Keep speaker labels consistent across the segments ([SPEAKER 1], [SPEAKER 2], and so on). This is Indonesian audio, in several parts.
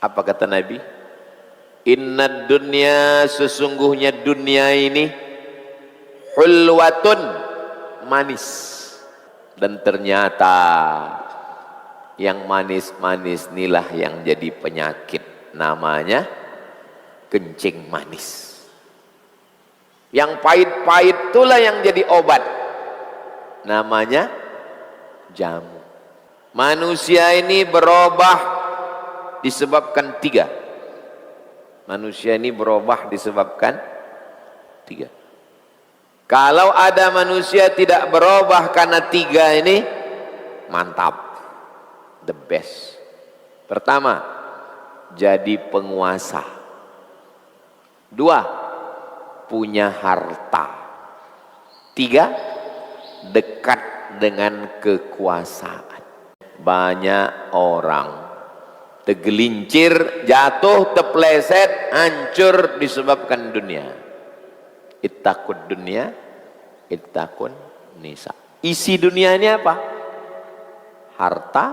[SPEAKER 1] Apa kata Nabi? Inna dunya, sesungguhnya dunia ini hulwatun, manis. Dan ternyata yang manis-manis inilah yang jadi penyakit, namanya kencing manis. Yang pahit-pahit itulah yang jadi obat, namanya jamu. Manusia ini berubah disebabkan tiga. Manusia ini berubah disebabkan tiga. Kalau ada manusia tidak berubah karena tiga ini, mantap, the best. Pertama, jadi penguasa. Dua, punya harta. Tiga, dekat dengan kekuasaan. Banyak orang tergelincir, jatuh, terpeleset, hancur disebabkan dunia. Ittaqud dunia, ittaqun nisa. Isi dunia ini apa? Harta,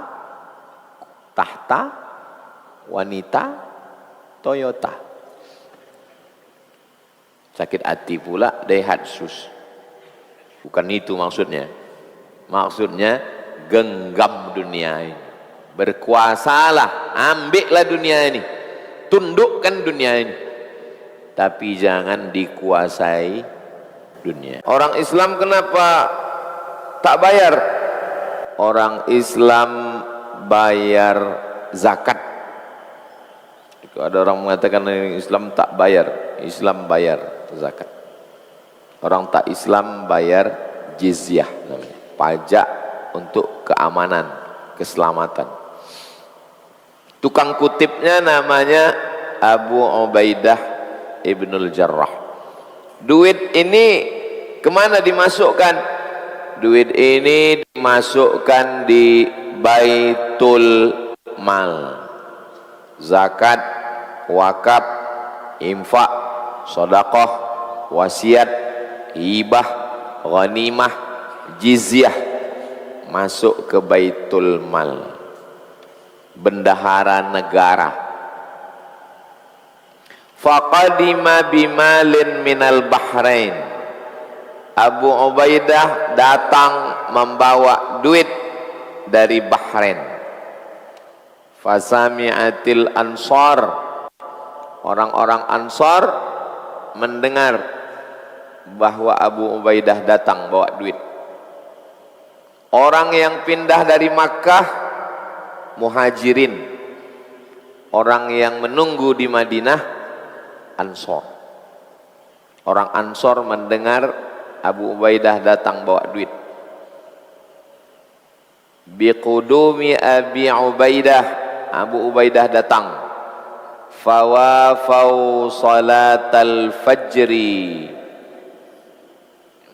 [SPEAKER 1] tahta, wanita, Toyota. Sakit hati pula Daihatsus. Bukan itu maksudnya. Maksudnya genggam dunia ini. Berkuasalah, ambillah dunia ini, tundukkan dunia ini, tapi jangan dikuasai dunia. Orang Islam kenapa tak bayar? Orang Islam bayar zakat. Ada orang mengatakan Islam tak bayar, Islam bayar zakat. Orang tak Islam bayar jizyah, namanya pajak untuk keamanan, keselamatan. Tukang kutipnya namanya Abu Ubaidah Ibnul Jarrah. Duit ini kemana dimasukkan? Duit ini dimasukkan di Baitul Mal. Zakat, wakaf, infak, sedekah, wasiat, hibah, ghanimah, jizyah masuk ke Baitul Mal, bendahara negara. Faqadima bimalin minal Bahrain. Abu Ubaidah datang membawa duit dari Bahrain. Fasami'atil Ansar, orang-orang Ansar mendengar bahwa Abu Ubaidah datang bawa duit. Orang yang pindah dari Makkah, Muhajirin, orang yang menunggu di Madinah, Ansor. Orang Ansor mendengar Abu Ubaidah datang bawa duit. Biqudumi Abi Ubaidah, Abu Ubaidah datang. Fawafau salatal fajri,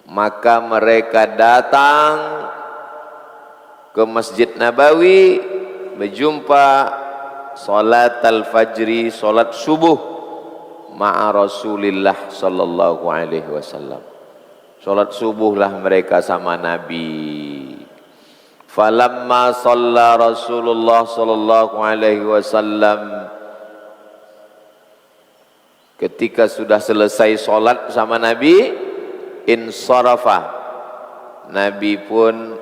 [SPEAKER 1] maka mereka datang ke Masjid Nabawi berjumpa salat al-fajri, salat subuh ma'a Rasulillah sallallahu alaihi wasallam. Salat subuhlah mereka sama Nabi. Falamma shalla Rasulullah sallallahu alaihi wasallam, ketika sudah selesai salat sama Nabi, insarafa, Nabi pun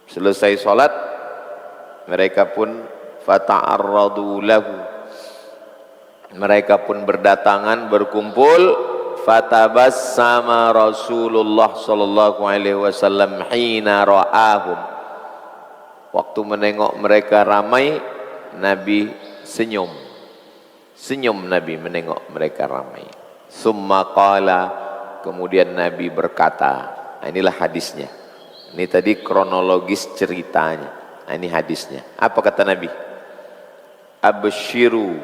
[SPEAKER 1] selesai salat, mereka pun fata'arradu lahu, mereka pun berdatangan, berkumpul. Fatabassama Rasulullah sallallahu alaihi wasallam hina ra'ahum, waktu menengok mereka ramai, Nabi senyum. Senyum Nabi menengok mereka ramai. Summa qala, kemudian Nabi berkata, inilah hadisnya. Ini tadi kronologis ceritanya. Ini hadisnya. Apa kata Nabi? Abshiru,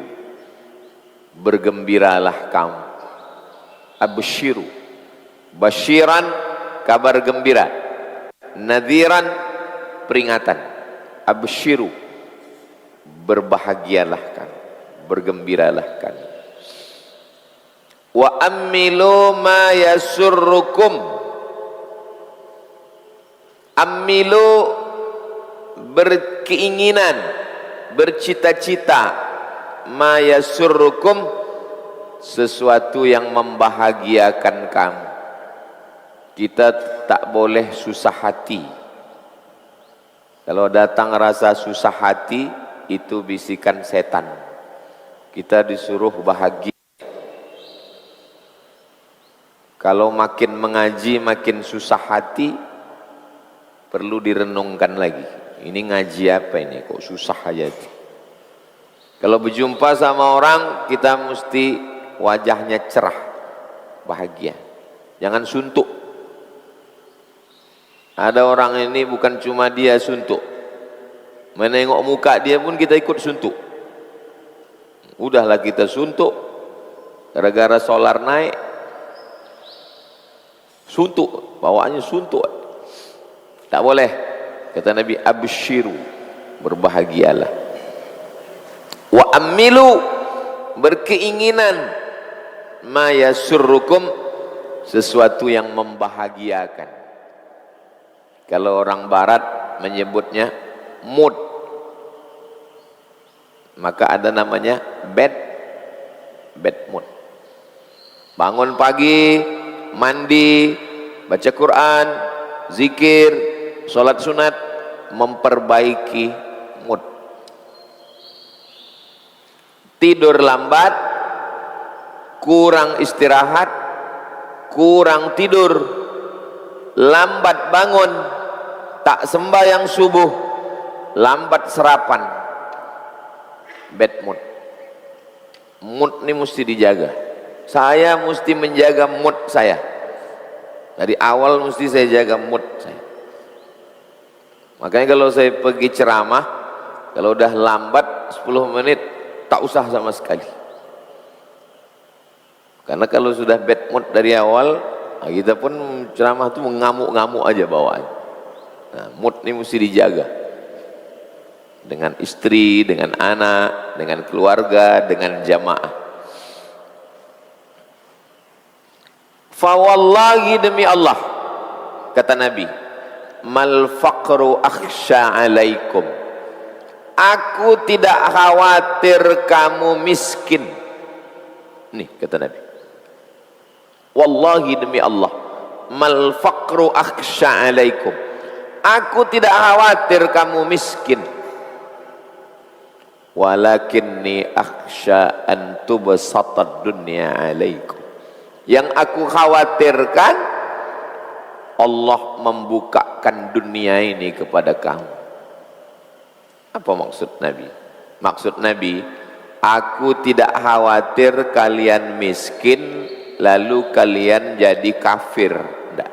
[SPEAKER 1] bergembiralah kamu. Abshiru, basyiran, kabar gembira. Nadhiran, peringatan. Abshiru, berbahagialah kamu, bergembiralah kamu. Wa ammilu ma yasurrukum, Amilu, berkeinginan, bercita-cita, ma yasurrukum, sesuatu yang membahagiakan kamu. Kita tak boleh susah hati. Kalau datang rasa susah hati, itu bisikan setan. Kita disuruh bahagia. Kalau makin mengaji makin susah hati, perlu direnungkan lagi. Ini ngaji apa ini? Kok susah aja? Kalau berjumpa sama orang, kita mesti wajahnya cerah, bahagia. Jangan suntuk. Ada orang ini bukan cuma dia suntuk, menengok muka dia pun kita ikut suntuk. Udahlah kita suntuk, gara-gara solar naik, suntuk, bawaannya suntuk. Tak boleh. Kata Nabi, abshiru, berbahagialah. Wa amilu, berkeinginan, ma yasurrukum, sesuatu yang membahagiakan. Kalau orang barat menyebutnya mood, maka ada namanya bad mood. Bangun pagi, mandi, baca Quran, zikir, sholat sunat, memperbaiki mood. Tidur lambat, kurang istirahat, kurang tidur, lambat bangun, tak sembahyang subuh, lambat sarapan, bad mood. Mood ini mesti dijaga. Saya mesti menjaga mood saya. Dari awal mesti saya jaga mood saya. Makanya kalau saya pergi ceramah, kalau udah lambat 10 menit, tak usah sama sekali. Karena kalau sudah bad mood dari awal, kita pun ceramah itu mengamuk-ngamuk aja bawaan. Nah, mood ini mesti dijaga. Dengan istri, dengan anak, dengan keluarga, dengan jamaah. Fawallahi, demi Allah, kata Nabi, mal faqru akhsha alaikum, aku tidak khawatir kamu miskin. Nih kata Nabi, wallahi demi Allah, mal faqru akhsha alaikum, aku tidak khawatir kamu miskin, walakinni akhsha an tubsatad dunya alaikum, yang aku khawatirkan Allah membukakan dunia ini kepada kamu. Apa maksud Nabi? Maksud Nabi, aku tidak khawatir kalian miskin lalu kalian jadi kafir. Tidak.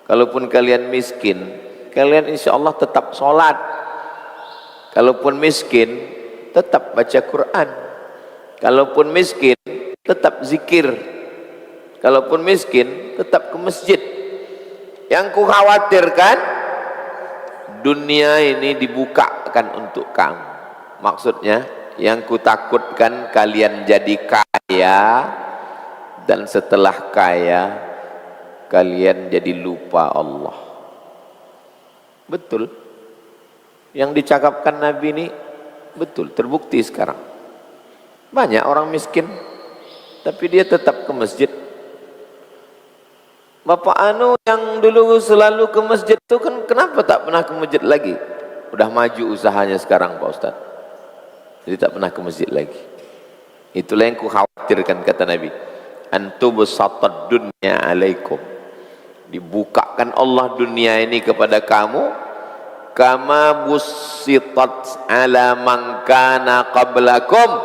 [SPEAKER 1] Kalaupun kalian miskin, kalian insya Allah tetap sholat. Kalaupun miskin, tetap baca Quran. Kalaupun miskin, tetap zikir. Kalaupun miskin, tetap ke masjid. Yang ku khawatirkan, dunia ini dibukakan untuk kamu. Maksudnya, yang ku takutkan kalian jadi kaya, dan setelah kaya, kalian jadi lupa Allah. Betul. Yang dicakapkan Nabi ini, betul, terbukti sekarang. Banyak orang miskin, tapi dia tetap ke masjid. Bapak Anu yang dulu selalu ke masjid itu kan kenapa tak pernah ke masjid lagi? Udah maju usahanya sekarang Pak Ustaz. Jadi tak pernah ke masjid lagi. Itulah yang ku khawatirkan kata Nabi. Antubsatad dunya alaikum. Dibukakan Allah dunia ini kepada kamu. Kama busitat ala man kana qablakum.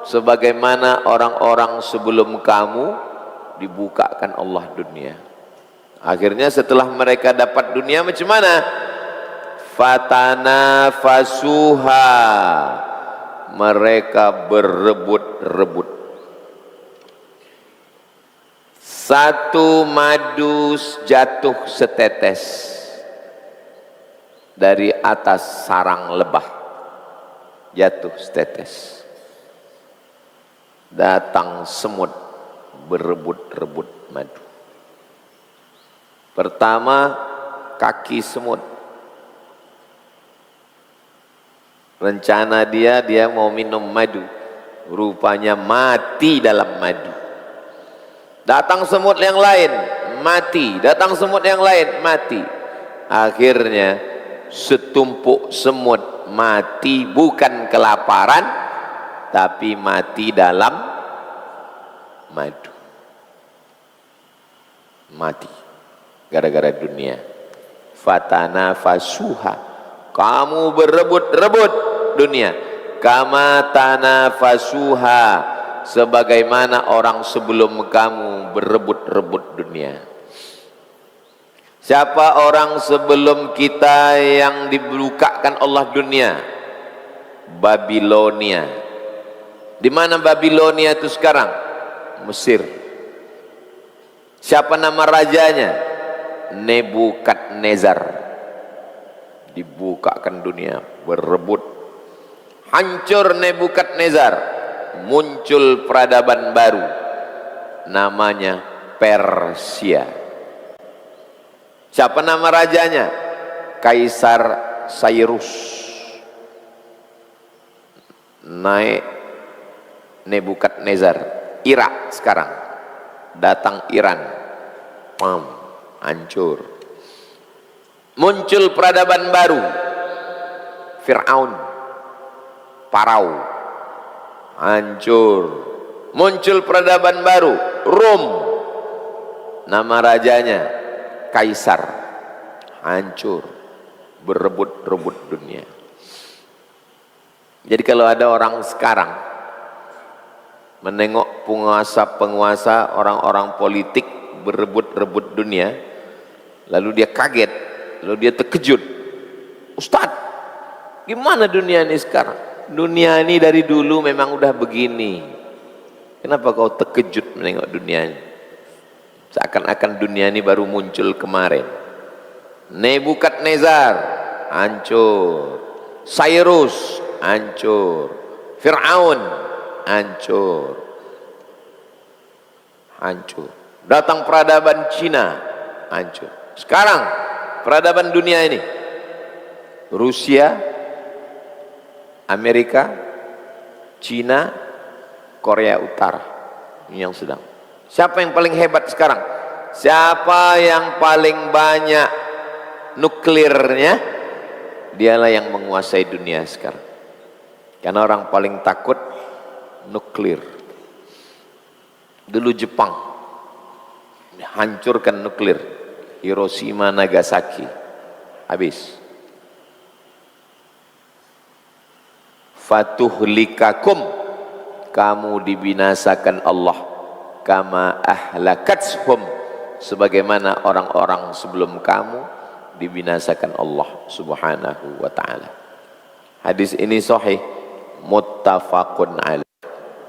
[SPEAKER 1] Sebagaimana orang-orang sebelum kamu dibukakan Allah dunia. Akhirnya setelah mereka dapat dunia macam mana? Fatanafasuha, mereka berebut-rebut. Satu madu jatuh setetes dari atas sarang lebah, jatuh setetes. Datang semut berebut-rebut madu. Pertama, kaki semut. Rencana dia mau minum madu, rupanya mati dalam madu. Datang semut yang lain, mati. Datang semut yang lain, mati. Akhirnya setumpuk semut mati bukan kelaparan, tapi mati dalam madu. Mati gara-gara dunia. Fatana fasuha, kamu berebut-rebut dunia. Kama tanafasuha, sebagaimana orang sebelum kamu berebut-rebut dunia. Siapa orang sebelum kita yang dibukakan Allah dunia? Babilonia. Di mana Babilonia itu sekarang? Mesir. Siapa nama rajanya? Nebukadnezar. Dibukakan dunia, berebut. Hancur Nebukadnezar, muncul peradaban baru, namanya Persia. Siapa nama rajanya? Kaisar Cyrus. Naik Nebukadnezar, Irak sekarang, datang Iran, pam, hancur. Muncul peradaban baru, Fir'aun, Parau, hancur. Muncul peradaban baru, Rom, nama rajanya Kaisar, hancur, berebut-rebut dunia. Jadi kalau ada orang sekarang menengok penguasa-penguasa, orang-orang politik berebut-rebut dunia, lalu dia kaget, lalu dia terkejut, Ustadz, gimana dunia ini sekarang? Dunia ini dari dulu memang udah begini. Kenapa kau terkejut menengok dunia ini? Seakan-akan dunia ini baru muncul kemarin. Nebukadnezar hancur, Cyrus hancur, Fir'aun hancur, hancur. Datang peradaban Cina, hancur. Sekarang peradaban dunia ini, Rusia, Amerika, Cina, Korea Utara, ini yang sedang. Siapa yang paling hebat sekarang? Siapa yang paling banyak nuklirnya? Dialah yang menguasai dunia sekarang. Karena orang paling takut nuklir. Dulu Jepang hancurkan nuklir, Hiroshima, Nagasaki, habis. Fatuhlikakum, kamu dibinasakan Allah, kama ahlakatshum, sebagaimana orang-orang sebelum kamu dibinasakan Allah subhanahu wa ta'ala. Hadis ini sahih, muttafaqun alaih.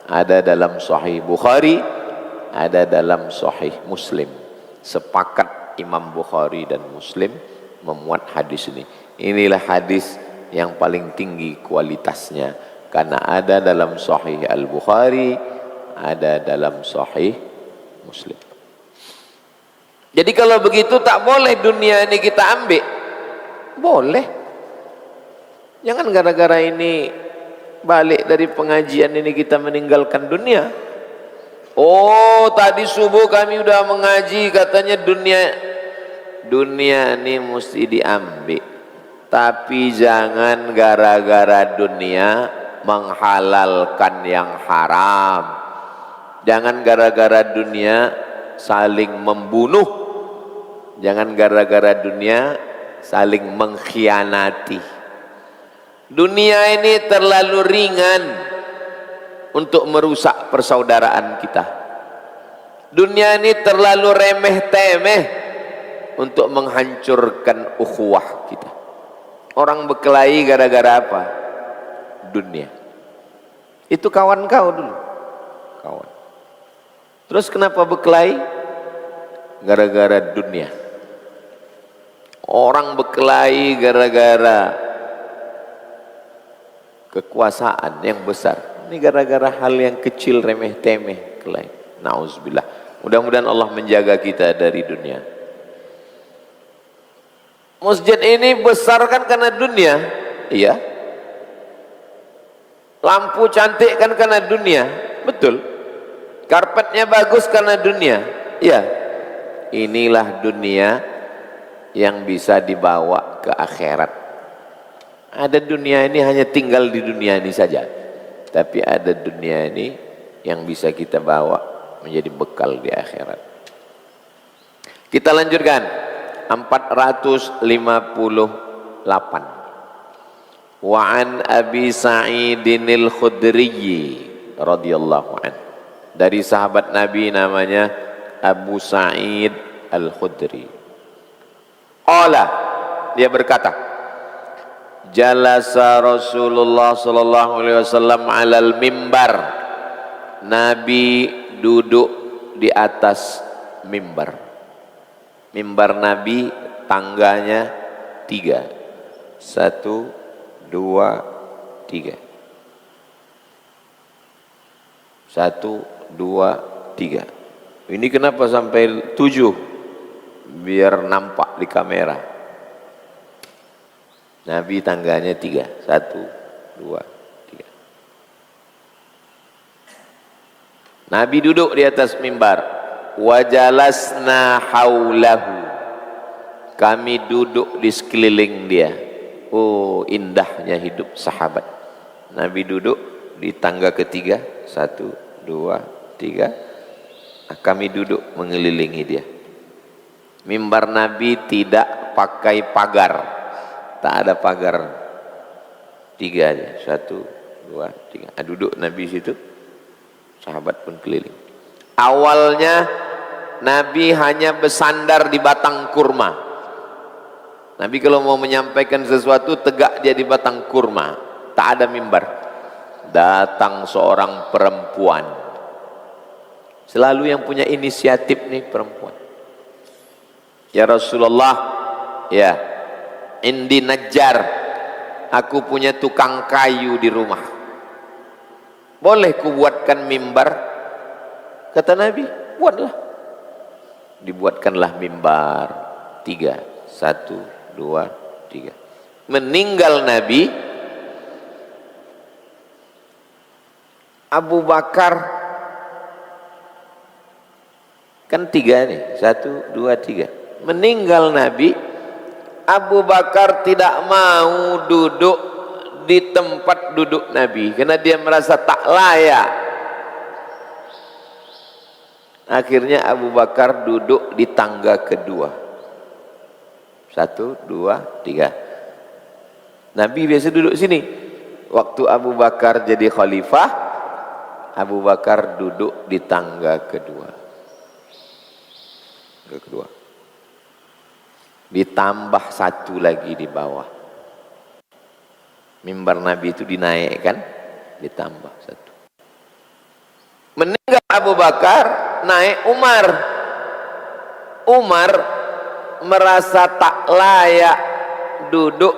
[SPEAKER 1] Ada dalam sahih Bukhari, ada dalam sahih Muslim. Sepakat Imam Bukhari dan Muslim memuat hadis ini. Inilah hadis yang paling tinggi kualitasnya, karena ada dalam sahih Al-Bukhari, ada dalam sahih Muslim. Jadi kalau begitu tak boleh dunia ini kita ambil. Boleh. Jangan gara-gara ini balik dari pengajian ini kita meninggalkan dunia. Oh, tadi subuh kami udah mengaji, katanya dunia ini mesti diambil. Tapi jangan gara-gara dunia menghalalkan yang haram. Jangan gara-gara dunia saling membunuh. Jangan gara-gara dunia saling mengkhianati. Dunia ini terlalu ringan untuk merusak persaudaraan kita. Dunia ini terlalu remeh-temeh untuk menghancurkan ukhuwah kita. Orang berkelahi gara-gara apa? Dunia. Itu kawan kau dulu, kawan. Terus kenapa berkelahi? Gara-gara dunia. Orang berkelahi gara-gara kekuasaan yang besar. Ini gara-gara hal yang kecil, remeh-temeh, kelahi. Nauzubillah. Mudah-mudahan Allah menjaga kita dari dunia. Masjid ini besar kan karena dunia, iya. Lampu cantik kan karena dunia, betul. Karpetnya bagus karena dunia, ya. Inilah dunia yang bisa dibawa ke akhirat. Ada dunia ini hanya tinggal di dunia ini saja, tapi ada dunia ini yang bisa kita bawa menjadi bekal di akhirat. Kita lanjutkan 458. Wa an Abi Sa'idin al-Khudri radhiyallahu an. Dari sahabat Nabi namanya Abu Sa'id al-Khudri. Qala, dia berkata, jalasa Rasulullah sallallahu alaihi wasallam 'alal mimbar. Nabi duduk di atas mimbar. Mimbar Nabi tangganya 3. 1, 2, 3. 1, 2, 3. Ini kenapa sampai 7? Biar nampak di kamera. Nabi tangganya 3. 1, 2, 3. Nabi duduk di atas mimbar. Wajalasna haulahu. Kami duduk di sekeliling dia. Oh, indahnya hidup sahabat. Nabi duduk di tangga ketiga. 1, 2, 3. Kami duduk mengelilingi dia. Mimbar Nabi tidak pakai pagar. Tak ada pagar. 3 aja. 1, 2, 3. Duduk Nabi situ. Sahabat pun keliling. Awalnya Nabi hanya bersandar di batang kurma. Nabi kalau mau menyampaikan sesuatu tegak dia di batang kurma, tak ada mimbar. Datang seorang perempuan, selalu yang punya inisiatif nih perempuan. Ya Rasulullah, ya, indi najjar, aku punya tukang kayu di rumah, boleh ku buatkan mimbar? Kata Nabi, buatlah. Dibuatkanlah mimbar 3. 1, 2, 3. Meninggal Nabi, Abu Bakar kan 3 nih, 1, 2, 3. Meninggal Nabi, Abu Bakar tidak mau duduk di tempat duduk Nabi karena dia merasa tak layak. Akhirnya Abu Bakar duduk di tangga kedua. 1, 2, 3. Nabi biasa duduk sini. Waktu Abu Bakar jadi khalifah, Abu Bakar duduk di tangga kedua. Ditambah 1 lagi di bawah. Mimbar Nabi itu dinaikkan, ditambah 1. Meninggal Abu Bakar, naik Umar. Umar merasa tak layak duduk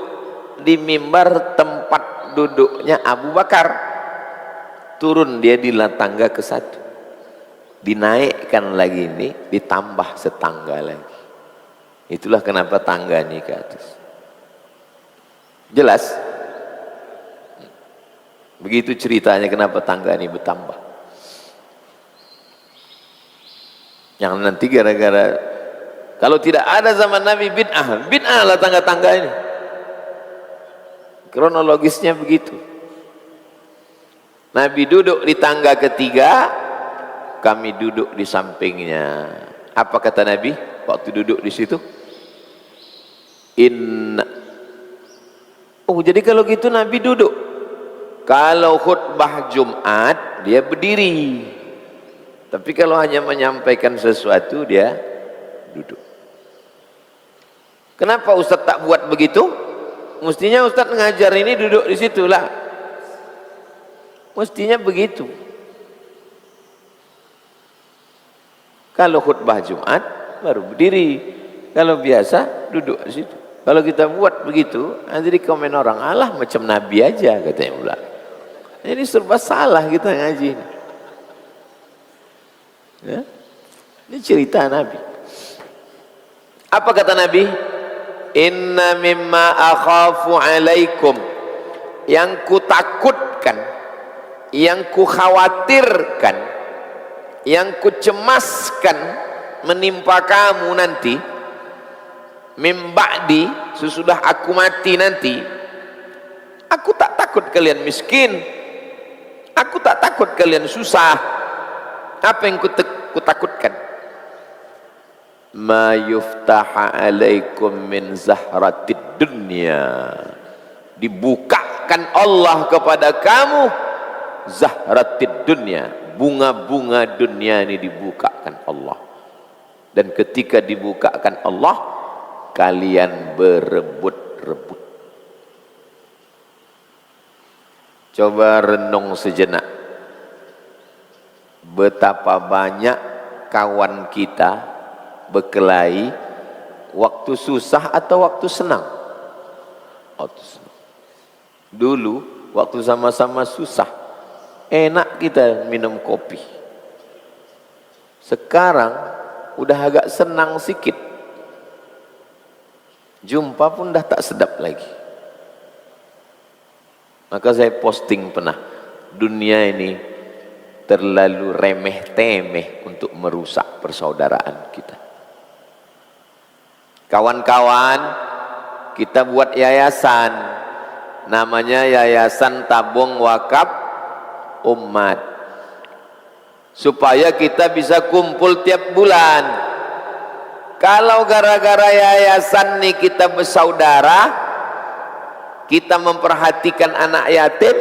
[SPEAKER 1] di mimbar tempat duduknya Abu Bakar. Turun dia di tangga ke-1. Dinaikkan lagi ini, ditambah setangga lagi. Itulah kenapa tangga ini ke atas. Jelas? Begitu ceritanya kenapa tangga ini bertambah. Yang nanti gara-gara, kalau tidak ada zaman Nabi bid'ah lah tangga-tangga ini. Kronologisnya begitu. Nabi duduk di tangga ketiga, kami duduk di sampingnya. Apa kata Nabi waktu duduk di situ? Oh, jadi kalau gitu Nabi duduk. Kalau khutbah Jumat dia berdiri. Tapi kalau hanya menyampaikan sesuatu dia duduk. Kenapa Ustaz tak buat begitu? Mestinya Ustaz ngajar ini duduk di situ lah. Mestinya begitu. Kalau khutbah Jumat baru berdiri. Kalau biasa duduk di situ. Kalau kita buat begitu, nanti dikomen orang, alah macam Nabi aja katanya pula. Ini serba salah kita ngaji ini. Ya? Ini cerita Nabi. Apa kata Nabi? Inna mimma akhafu alaikum, yang kutakutkan yang ku khawatirkan, yang ku cemaskan menimpa kamu nanti, mim ba'di, sesudah aku mati nanti, aku tak takut kalian miskin, aku tak takut kalian susah. Apa yang ku takutkan? Ma yuftaha alaikum min zahratid dunya, dibukakan Allah kepada kamu zahratid dunya, bunga-bunga dunia ini dibukakan Allah. Dan ketika dibukakan Allah, kalian berebut-rebut. Coba renung sejenak, betapa banyak kawan kita berkelahi waktu susah atau waktu senang. Dulu waktu sama-sama susah, enak kita minum kopi. Sekarang udah agak senang sikit, jumpa pun dah tak sedap lagi. Maka saya posting pernah, dunia ini terlalu remeh-temeh untuk merusak persaudaraan kita. Kawan-kawan, kita buat yayasan, namanya Yayasan Tabung Wakaf Umat, supaya kita bisa kumpul tiap bulan. Kalau gara-gara yayasan nih kita bersaudara, kita memperhatikan anak yatim,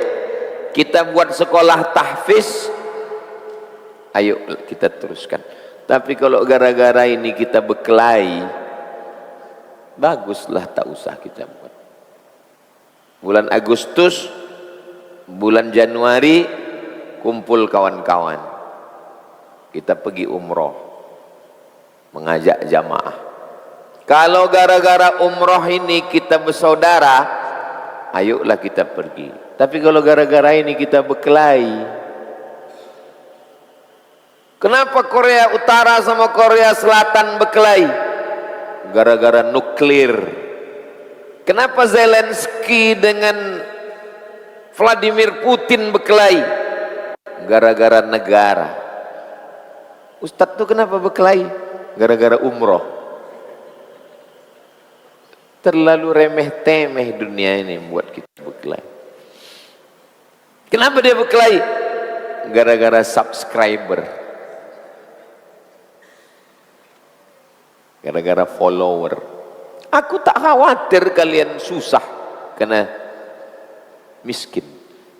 [SPEAKER 1] kita buat sekolah tahfiz, ayo kita teruskan. Tapi kalau gara-gara ini kita berkelahi, baguslah tak usah kita buat. Bulan Agustus, bulan Januari, kumpul kawan-kawan, kita pergi umroh, mengajak jamaah. Kalau gara-gara umroh ini kita bersaudara, ayolah kita pergi. Tapi kalau gara-gara ini kita berkelahi, kenapa Korea Utara sama Korea Selatan berkelahi? Gara-gara nuklir. Kenapa Zelensky dengan Vladimir Putin berkelahi? Gara-gara negara. Ustadz tuh kenapa berkelahi? Gara-gara umroh. Terlalu remeh-temeh dunia ini buat kita berkelahi. Kenapa dia berkelahi? Gara-gara subscriber, gara-gara follower. Aku tak khawatir kalian susah karena miskin.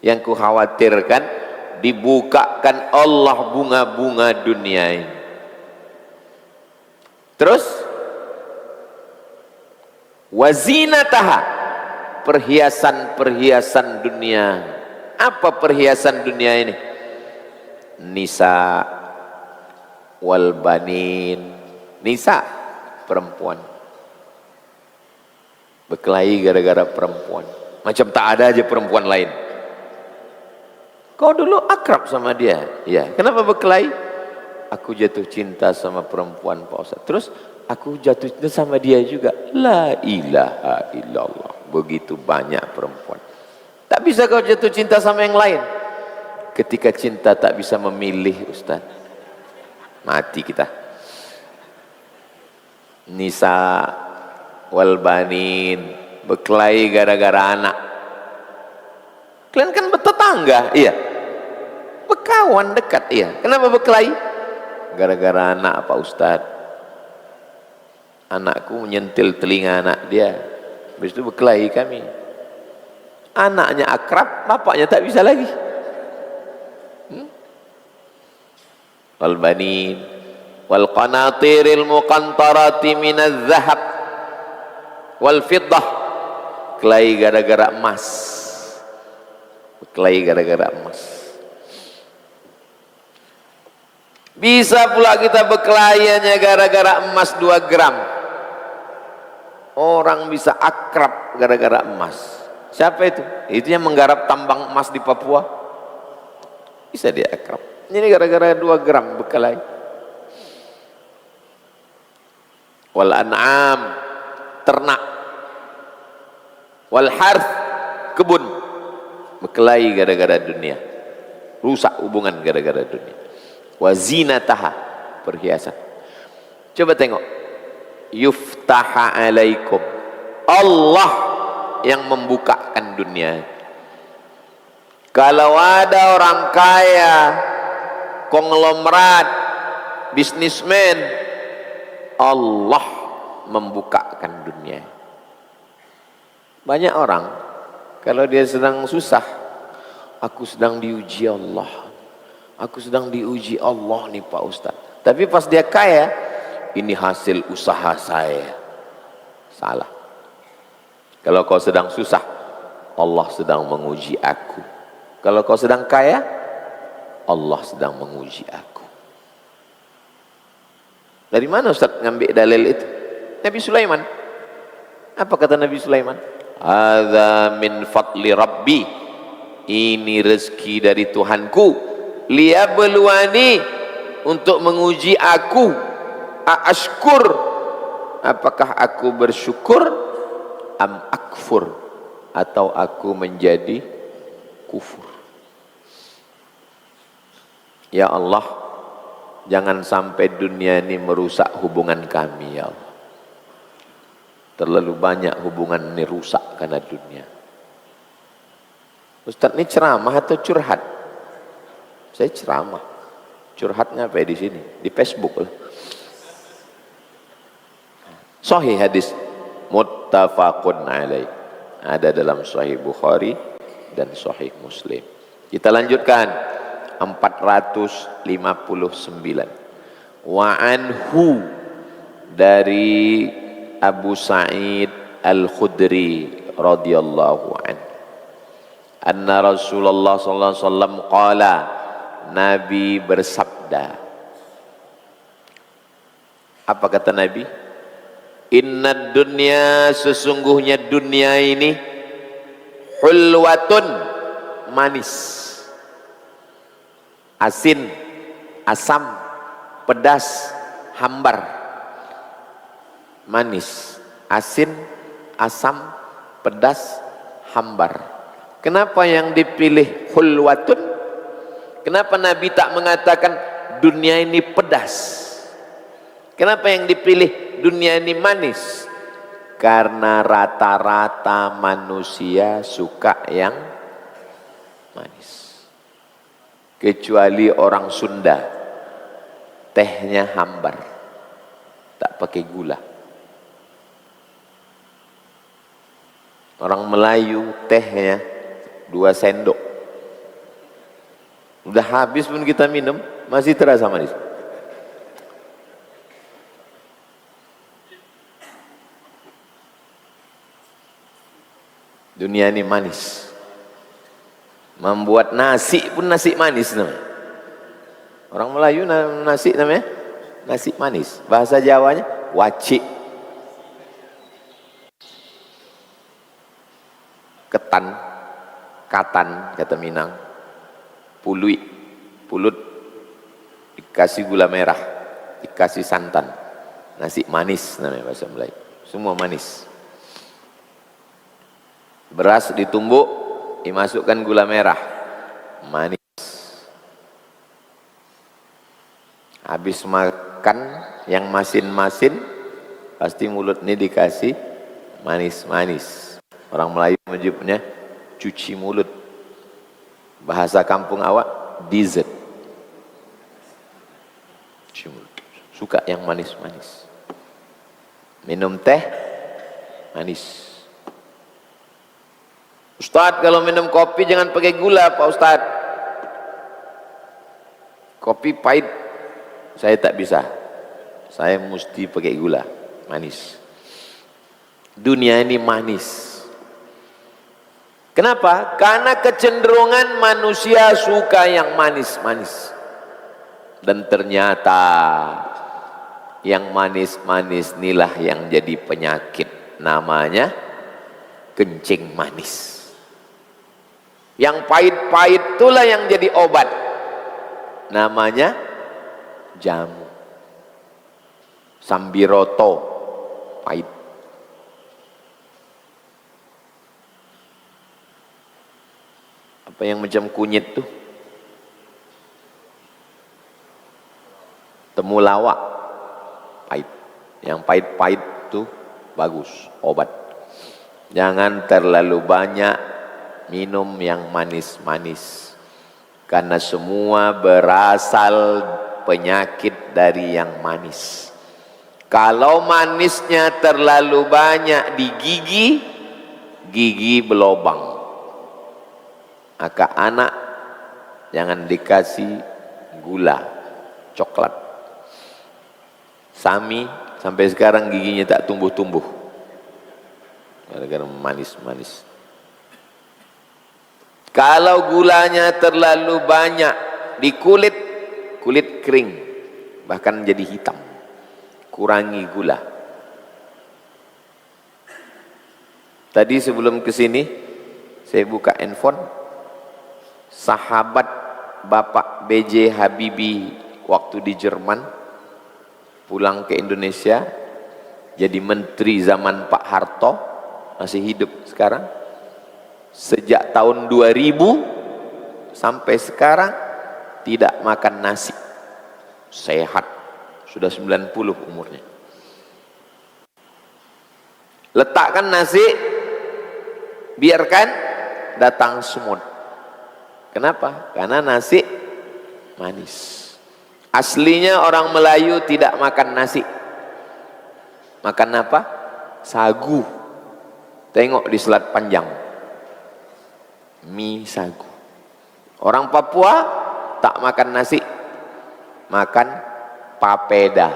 [SPEAKER 1] Yang ku khawatirkan, dibukakan Allah bunga-bunga dunia ini. Terus wazinataha, perhiasan-perhiasan dunia. Apa perhiasan dunia ini? Nisa wal banin. Nisa, perempuan. Berkelahi gara-gara perempuan. Macam tak ada aja perempuan lain. Kau dulu akrab sama dia, ya. Kenapa berkelahi? Aku jatuh cinta sama perempuan, Pak Ustaz. Terus aku jatuh cinta sama dia juga. La ilaha illallah. Begitu banyak perempuan. Tak bisa kau jatuh cinta sama yang lain. Ketika cinta tak bisa memilih, Ustaz, mati kita. Nisa wal banin, berkelahi gara-gara anak. Kalian kan bertetangga, iya. Berkawan dekat, iya. Kenapa berkelahi? Gara-gara anak, Pak Ustadz. Anakku menyentil telinga anak dia. Habis itu berkelahi kami. Anaknya akrab, bapaknya tak bisa lagi. Wal banin wal qanatiril muqantarati minadz zahab wal fiddah, kelahi gara-gara emas. Kelahi gara-gara emas. Bisa pula kita berkelahi hanya gara-gara emas 2 gram. Orang bisa akrab gara-gara emas. Siapa itu? Itu yang menggarap tambang emas di Papua. Bisa dia akrab. Ini gara-gara 2 gram berkelahi. Wal an'am, ternak. Wal harth, kebun. Berkelahi gara-gara dunia. rusak hubungan gara-gara dunia. Wa zinataha, perhiasan. Coba tengok, yuftaha alaikum, Allah yang membukakan dunia. Kalau ada orang kaya, konglomerat, bisnismen, Allah membukakan dunia. Banyak orang kalau dia sedang susah, aku sedang diuji Allah, aku sedang diuji Allah nih Pak Ustaz. Tapi pas dia kaya, ini hasil usaha saya. Salah. Kalau kau sedang susah, Allah sedang menguji aku. Kalau kau sedang kaya, Allah sedang menguji aku. Dari mana Ustaz ngambil dalil itu? Nabi Sulaiman. Apa kata Nabi Sulaiman? Hadza min fadli Rabbi. Ini rezeki dari Tuhanku. Liyabluwani, untuk menguji aku. Aashkur, apakah aku bersyukur? Am akfur, atau aku menjadi kufur. Ya Allah, jangan sampai dunia ini merusak hubungan kami ya Allah. Terlalu banyak hubungan ini rusak karena dunia. Ustaz ini ceramah atau curhat? Saya ceramah. Curhatnya apa ya di sini? Di Facebook lah. Sahih hadis muttafaqun alaih, ada dalam Sahih Bukhari dan Sahih Muslim. Kita lanjutkan 459. Wa anhu, dari Abu Sa'id Al-Khudri radhiyallahu anhu, anna Rasulullah sallallahu alaihi wasallam qala, Nabi bersabda. Apa kata Nabi? Inna dunya, sesungguhnya dunia ini, hulwatun, manis, asin, asam, pedas, hambar. Manis, asin, asam, pedas, hambar. Kenapa yang dipilih hulwatun? Kenapa Nabi tak mengatakan dunia ini pedas? Kenapa yang dipilih dunia ini manis? Karena rata-rata manusia suka yang manis. Kecuali orang Sunda, tehnya hambar, tak pakai gula. Orang Melayu tehnya 2 sendok. Udah habis pun kita minum, masih terasa manis. Dunia ini manis. Membuat nasi pun nasi manis namanya. Orang Melayu nasi namanya nasi manis. Bahasa Jawanya wacik. Ketan, katan kata Minang. Pului, pulut, dikasih gula merah, dikasih santan. Nasi manis namanya bahasa Melayu. Semua manis. Beras ditumbuk, dimasukkan gula merah, manis. Habis makan yang masin-masin, pasti mulut ini dikasih manis-manis. Orang Melayu menyebutnya cuci mulut. Bahasa kampung awak, dessert. Cuci mulut. Suka yang manis-manis. Minum teh, manis. Ustadz, kalau minum kopi jangan pakai gula Pak Ustadz. Kopi pahit, saya tak bisa. Saya mesti pakai gula, manis. Dunia ini manis. Kenapa? Karena kecenderungan manusia suka yang manis-manis. Dan ternyata yang manis-manis inilah yang jadi penyakit. Namanya kencing manis. Yang pahit-pahit itulah yang jadi obat. Namanya jamu. Sambiroto, pahit. Apa yang macam kunyit tuh? temulawak pahit. Yang pahit-pahit itu bagus, obat. Jangan terlalu banyak minum yang manis-manis, karena semua berasal penyakit dari yang manis. Kalau manisnya terlalu banyak di gigi, gigi berlobang. Maka anak jangan dikasih gula, coklat. Sami sampai sekarang giginya tak tumbuh-tumbuh gara-gara manis-manis. Kalau gulanya terlalu banyak di kulit, kulit kering, bahkan jadi hitam. Kurangi gula. Tadi sebelum ke sini saya buka handphone, sahabat Bapak B.J. Habibie waktu di Jerman pulang ke Indonesia jadi menteri zaman Pak Harto, masih hidup sekarang. Sejak tahun 2000 sampai sekarang tidak makan nasi. Sehat, sudah 90 umurnya. Letakkan nasi, biarkan datang semut. Kenapa? Karena nasi manis. Aslinya orang Melayu tidak makan nasi. Makan apa? Sagu. Tengok di Selat Panjang, mie sagu. Orang Papua tak makan nasi, makan papeda.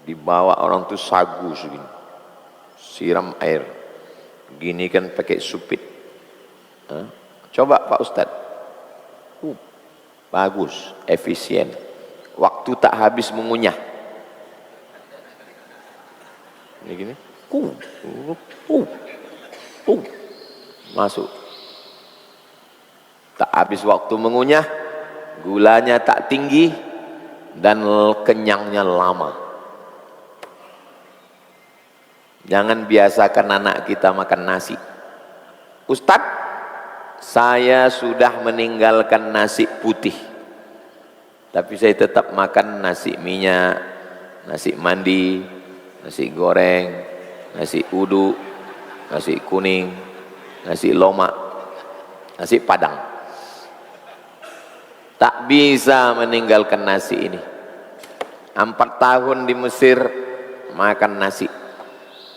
[SPEAKER 1] Dibawa orang tuh sagu segini, siram air, gini kan pakai supit. Coba Pak Ustadz, bagus, efisien, waktu tak habis mengunyah. Ini gini, masuk, tak habis waktu mengunyah, gulanya tak tinggi dan kenyangnya lama. Jangan biasakan anak kita makan nasi. Ustadz, saya sudah meninggalkan nasi putih, tapi saya tetap makan nasi minyak, nasi mandi, nasi goreng, nasi uduk, nasi kuning, nasi lomak, nasi padang. Tak bisa meninggalkan nasi ini. 4 tahun di Mesir makan nasi,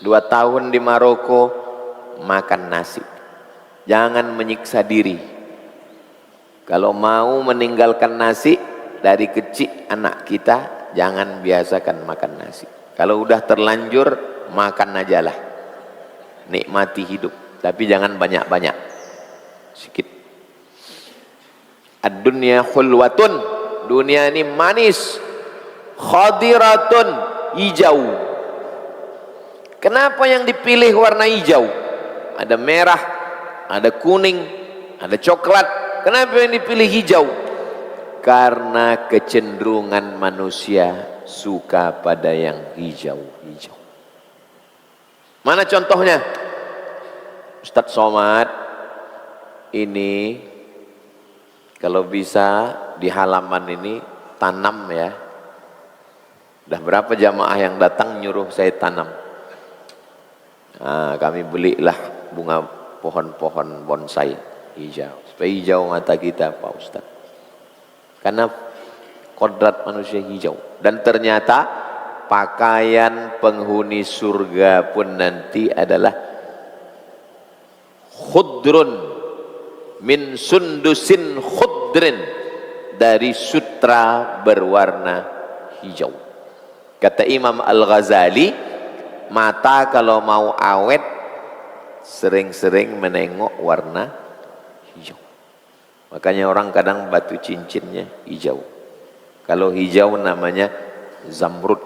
[SPEAKER 1] 2 tahun di Maroko makan nasi. Jangan menyiksa diri. Kalau mau meninggalkan nasi dari kecil anak kita, jangan biasakan makan nasi. Kalau udah terlanjur, makan aja lah, nikmati hidup, tapi jangan banyak-banyak, sedikit. Ad-dunya khulwatun, dunia ini manis, khadiratun, hijau. Kenapa yang dipilih warna hijau? Ada merah, ada kuning, ada coklat. Kenapa yang dipilih hijau? Karena kecenderungan manusia suka pada yang hijau-hijau. Mana contohnya? Ustadz Somad, ini kalau bisa di halaman ini tanam ya. Udah berapa jamaah yang datang nyuruh saya tanam. Nah, kami belilah bunga pohon-pohon bonsai hijau, supaya hijau mata kita Pak Ustadz. Karena kodrat manusia hijau. Dan ternyata pakaian penghuni surga pun nanti adalah khudrun min sundusin khudrin, dari sutra berwarna hijau. Kata Imam Al-Ghazali, mata kalau mau awet sering-sering menengok warna hijau. Makanya orang kadang batu cincinnya hijau. Kalau hijau namanya zamrud,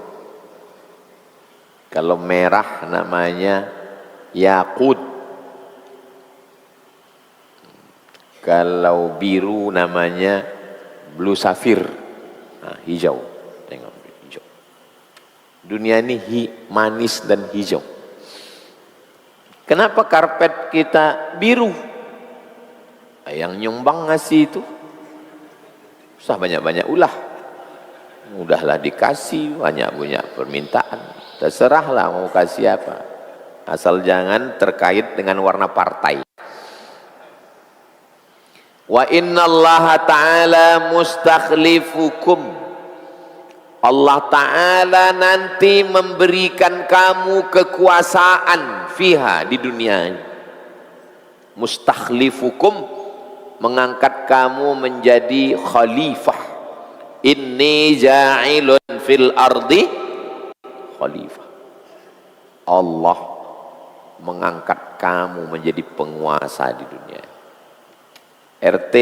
[SPEAKER 1] kalau merah namanya yakut, kalau biru namanya blue sapphire. Nah, hijau, tengok hijau. Dunia ini manis dan hijau. Kenapa karpet kita biru? Yang nyumbang ngasih itu usah banyak-banyak ulah. Udahlah dikasih banyak-banyak permintaan, terserahlah mau kasih apa, asal jangan terkait dengan warna partai. Wa innallaha ta'ala mustakhlifukum, Allah Ta'ala nanti memberikan kamu kekuasaan fiha, di dunia ini. Mustakhlifukum, mengangkat kamu menjadi khalifah. Inni ja'ilun fil ardi khalifah. Allah mengangkat kamu menjadi penguasa di dunia. RT,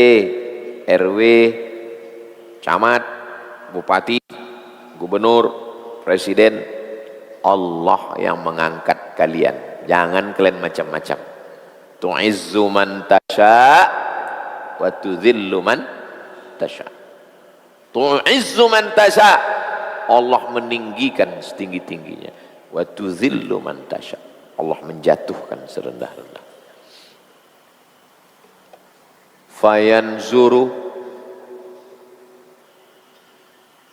[SPEAKER 1] RW, camat, bupati, gubernur, presiden, Allah yang mengangkat kalian. Jangan kalian macam-macam. Tu'izzu man tasha wa tudhillu man tasha. Tu'izzu man tasha, Allah meninggikan setinggi-tingginya. Wa tudhillu man tasha, Allah menjatuhkan serendah-rendah. Fayanzuru,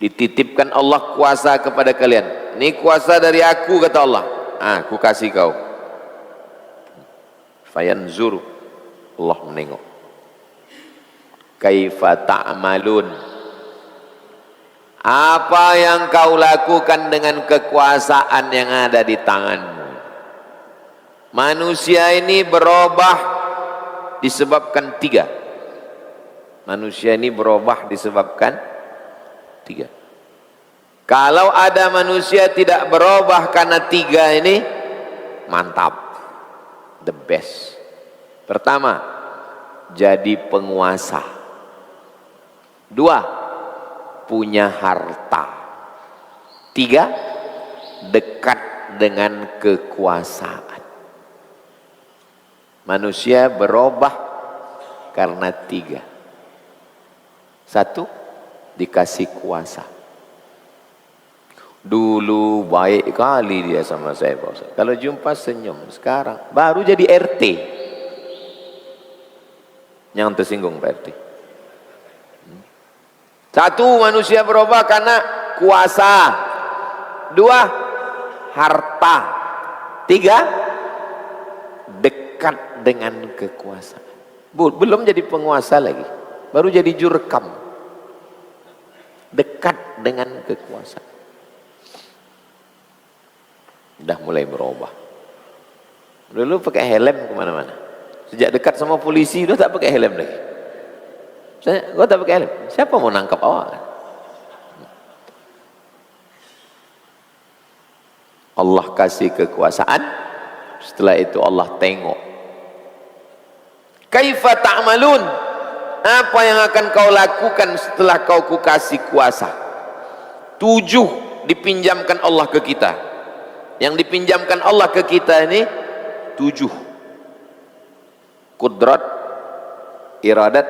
[SPEAKER 1] dititipkan Allah kuasa kepada kalian. Ini kuasa dari aku, kata Allah. Aku kasih kau. Fayanzuru, Allah menengok. Kaifa ta'malun, apa yang kau lakukan dengan kekuasaan yang ada di tanganmu. Manusia ini berubah disebabkan tiga. Manusia ini berubah disebabkan tiga. Kalau ada manusia tidak berubah karena tiga ini, mantap, the best. Pertama, jadi penguasa. Dua, punya harta. Tiga, dekat dengan kekuasaan. Manusia berubah karena tiga. Satu, dikasih kuasa. Dulu baik kali dia sama saya, Pak Ustaz. Kalau jumpa senyum. Sekarang baru jadi RT. Jangan tersinggung Pak RT. Satu, manusia berubah karena kuasa. Dua, harta. Tiga, dekat dengan kekuasaan. Belum jadi penguasa lagi, baru jadi jurkam. Dekat dengan kekuasaan. Udah mulai berubah. Dulu pakai helm kemana-mana. Sejak dekat sama polisi udah tak pakai helm lagi. Gua tak pakai helm. Siapa mau nangkap awak? Allah kasih kekuasaan. Setelah itu Allah tengok. Kaifa ta'malun? Apa yang akan kau lakukan setelah kau kasih kuasa? 7 dipinjamkan Allah ke kita. Yang dipinjamkan Allah ke kita ini 7. Kudrat, iradat,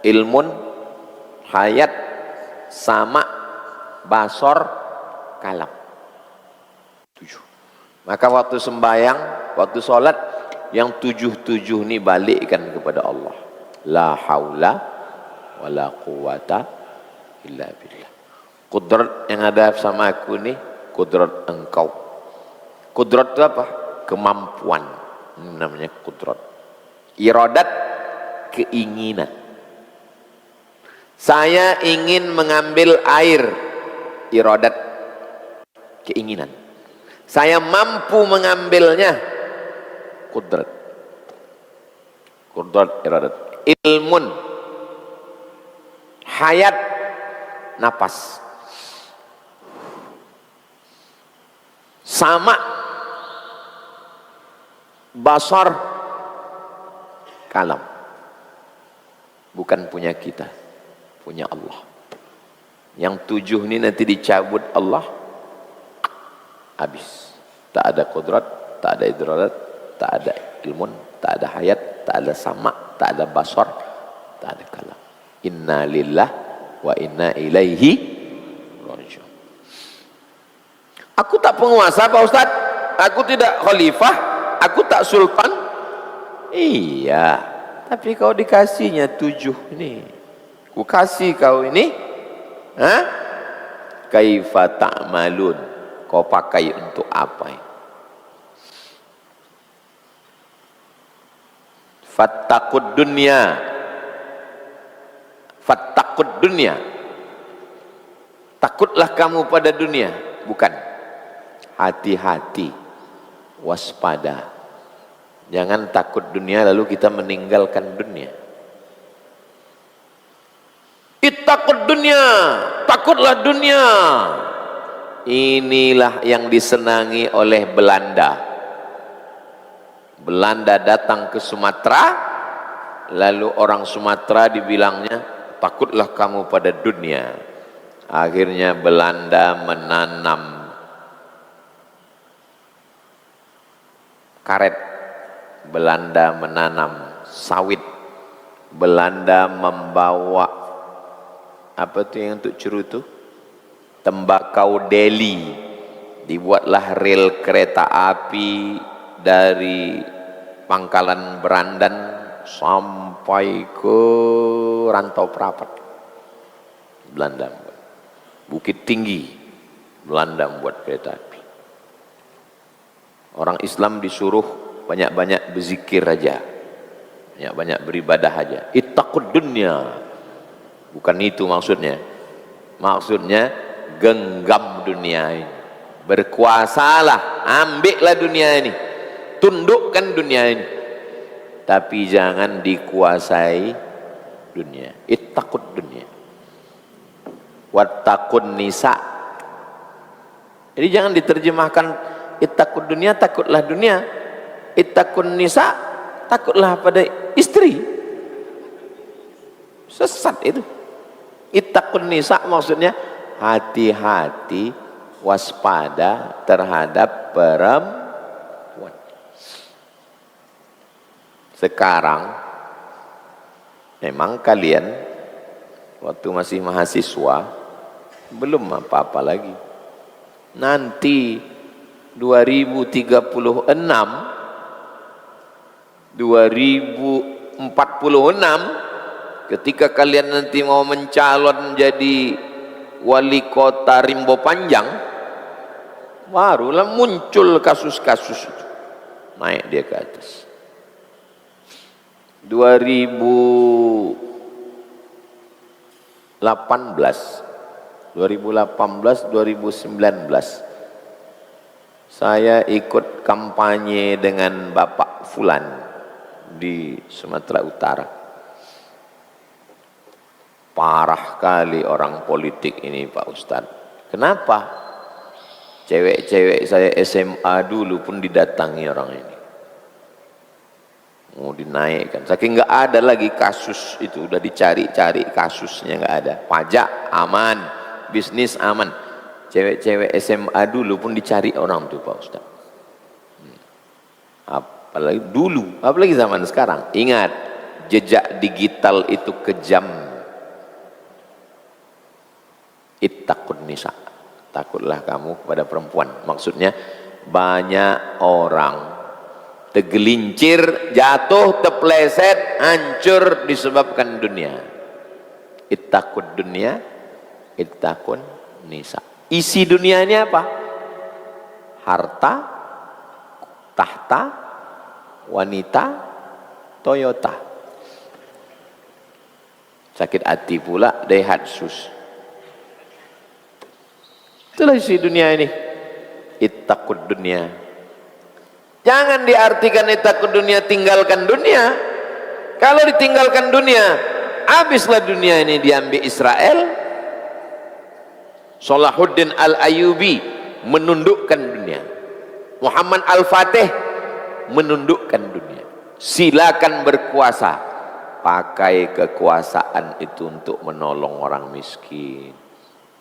[SPEAKER 1] ilmun, hayat, sama, basor, kalam. 7. Maka waktu sembahyang, waktu sholat, yang 7 ini balikkan kepada Allah. La haula wa la quwata illa billah. Kudrat yang ada sama aku ini, kudrat engkau. Kudrat itu apa? Kemampuan. Ini namanya kudrat. Iradat, keinginan. Saya ingin mengambil air, iradat, keinginan. Saya mampu mengambilnya, kudrat. Kudrat, iradat. Ilmun, hayat, napas. Sama, basar, kalam. Bukan punya kita, punya Allah. Yang 7 ini nanti dicabut Allah, habis. Tak ada kudrat, tak ada idradat, tak ada ilmun, tak ada hayat, tak ada sama, tak ada basar, tak ada kalam. Inna lillah wa inna ilaihi raji'un. Aku tak penguasa Pak Ustaz, aku tidak khalifah, aku tak sultan. Iya, tapi kau dikasihnya 7 ini. Ku kasih kau ini, kaifa ta'malun, kau pakai untuk apa? Fattaqud dunya, fattaqud dunya, takutlah kamu pada dunia. Bukan, hati-hati, waspada. Jangan takut dunia lalu kita meninggalkan dunia. Ittaqud dunya, takutlah dunia. Inilah yang disenangi oleh Belanda. Belanda datang ke Sumatera, lalu orang Sumatera dibilangnya, takutlah kamu pada dunia. Akhirnya Belanda menanam karet, Belanda menanam sawit, Belanda membawa apa tuh yang untuk cerutu, tembakau Delhi. Dibuatlah rel kereta api dari Pangkalan Berandan sampai ke Rantau Prapat. Belanda membuat. Bukit Tinggi, Belanda membuat kereta api. Orang Islam disuruh banyak-banyak berzikir aja, banyak-banyak beribadah aja. Ittaqud dunya, bukan itu maksudnya. Maksudnya genggam dunia ini, berkuasalah, ambillah dunia ini, tundukkan dunia ini, tapi jangan dikuasai dunia. Ittaqud dunya, wattaqun nisa. Jadi jangan diterjemahkan ittaqud dunya, takutlah dunia. Ittaqun nisa, takutlah pada istri. Sesat itu. Ittaqun nisa maksudnya hati-hati, waspada terhadap perempuan. Sekarang memang kalian waktu masih mahasiswa belum apa-apa lagi. Nanti 2036, 2046, ketika kalian nanti mau mencalon jadi wali kota Rimbo Panjang, barulah muncul kasus-kasus itu, naik dia ke atas. 2018, 2019 saya ikut kampanye dengan Bapak Fulan di Sumatera Utara. Parah kali orang politik ini Pak Ustadz. Kenapa? Cewek-cewek saya SMA dulu pun didatangi orang ini, mau dinaikkan, saking nggak ada lagi kasus itu, udah dicari-cari kasusnya nggak ada. Pajak aman, bisnis aman, cewek-cewek SMA dulu pun dicari orang tuh Pak Ustaz. Apalagi dulu, apalagi zaman sekarang. Ingat, jejak digital itu kejam. Ittaqun nisa, takutlah kamu kepada perempuan. Maksudnya banyak orang tergelincir, jatuh, terpleset, hancur disebabkan dunia. Ittaqud dunya, ittaqun nisa. Isi dunia ini apa? Harta, tahta, wanita, Toyota. Sakit hati pula Daihatsus. Itulah isi dunia ini. Ittaqud dunya. Jangan diartikan ittaqud dunya tinggalkan dunia. Kalau ditinggalkan dunia, habislah dunia ini diambil Israel. Salahuddin Al-Ayyubi menundukkan dunia. Muhammad Al-Fatih menundukkan dunia. Silakan berkuasa, pakai kekuasaan itu untuk menolong orang miskin,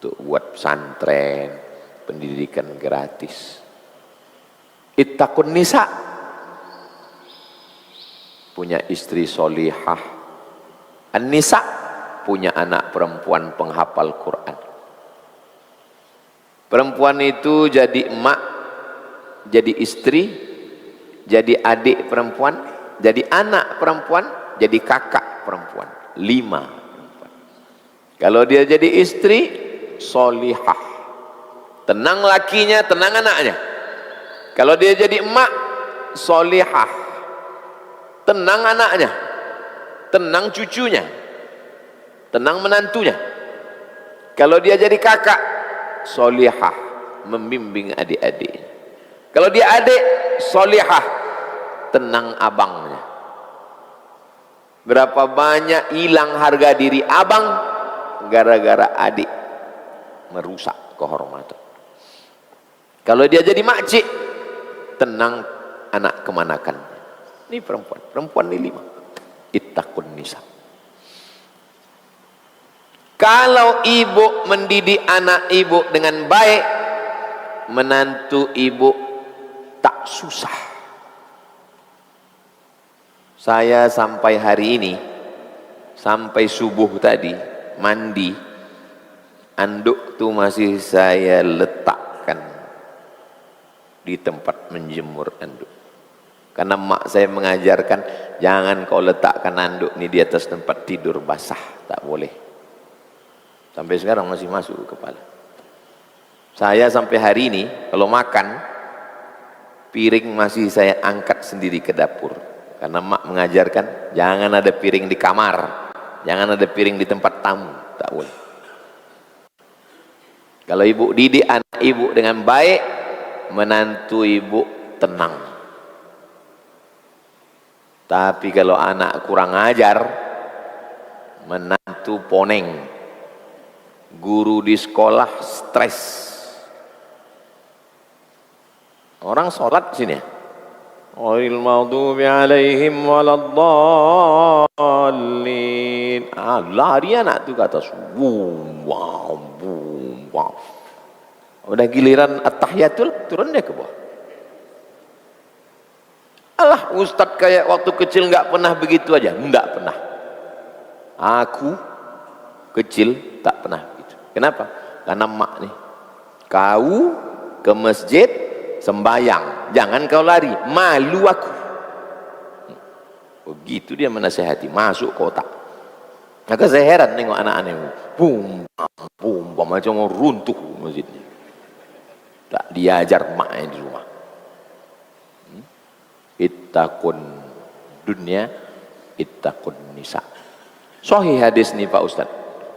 [SPEAKER 1] untuk buat pesantren, pendidikan gratis. Ittaqun nisa, punya istri solihah. An-nisa, punya anak perempuan penghafal Quran. Perempuan itu jadi emak, jadi istri, jadi adik perempuan, jadi anak perempuan, jadi kakak perempuan. 5 perempuan. Kalau dia jadi istri solihah, tenang lakinya, tenang anaknya. Kalau dia jadi emak, solihah, tenang anaknya, tenang cucunya, tenang menantunya. Kalau dia jadi kakak, solihah, membimbing adik-adiknya. Kalau dia adik, solihah, tenang abangnya. Berapa banyak hilang harga diri abang gara-gara adik merusak kehormatan. Kalau dia jadi makcik, tenang anak kemanakan. Ini perempuan ini 5. Ittaqun nisa. Kalau ibu mendidik anak ibu dengan baik, menantu ibu tak susah. Saya sampai hari ini, sampai subuh tadi, mandi, anduk tuh masih saya letakkan di tempat menjemur anduk. Karena mak saya mengajarkan, jangan kau letakkan anduk ini di atas tempat tidur basah, tak boleh. Sampai sekarang masih masuk ke kepala. Saya sampai hari ini, kalau makan, piring masih saya angkat sendiri ke dapur. Karena mak mengajarkan, jangan ada piring di kamar, jangan ada piring di tempat tamu, tak boleh. Kalau ibu didik anak ibu dengan baik, menantu ibu tenang. Tapi kalau anak kurang ajar, menantu poneng, guru di sekolah stres. Orang sholat sini ya, ghairil maghdubi alaihim waladdallin. Lari anak tu ke atas. Boom, wow, boom, wow. Udah giliran at-tahiyatul, turun dia ke bawah. Alah, ustaz kayak waktu kecil nggak pernah begitu aja. Nggak pernah. Aku kecil tak pernah begitu. Kenapa? Karena mak nih, kau ke masjid sembayang, jangan kau lari, malu aku. Begitu dia menasihati, masuk kotak. Maka saya heran nengok anak-anak, boom, boom, macam mau runtuh masjidnya. Tak diajar maknya di rumah. Ittaqun dunya, ittaqun nisa. Sahih hadis nih Pak Ustaz.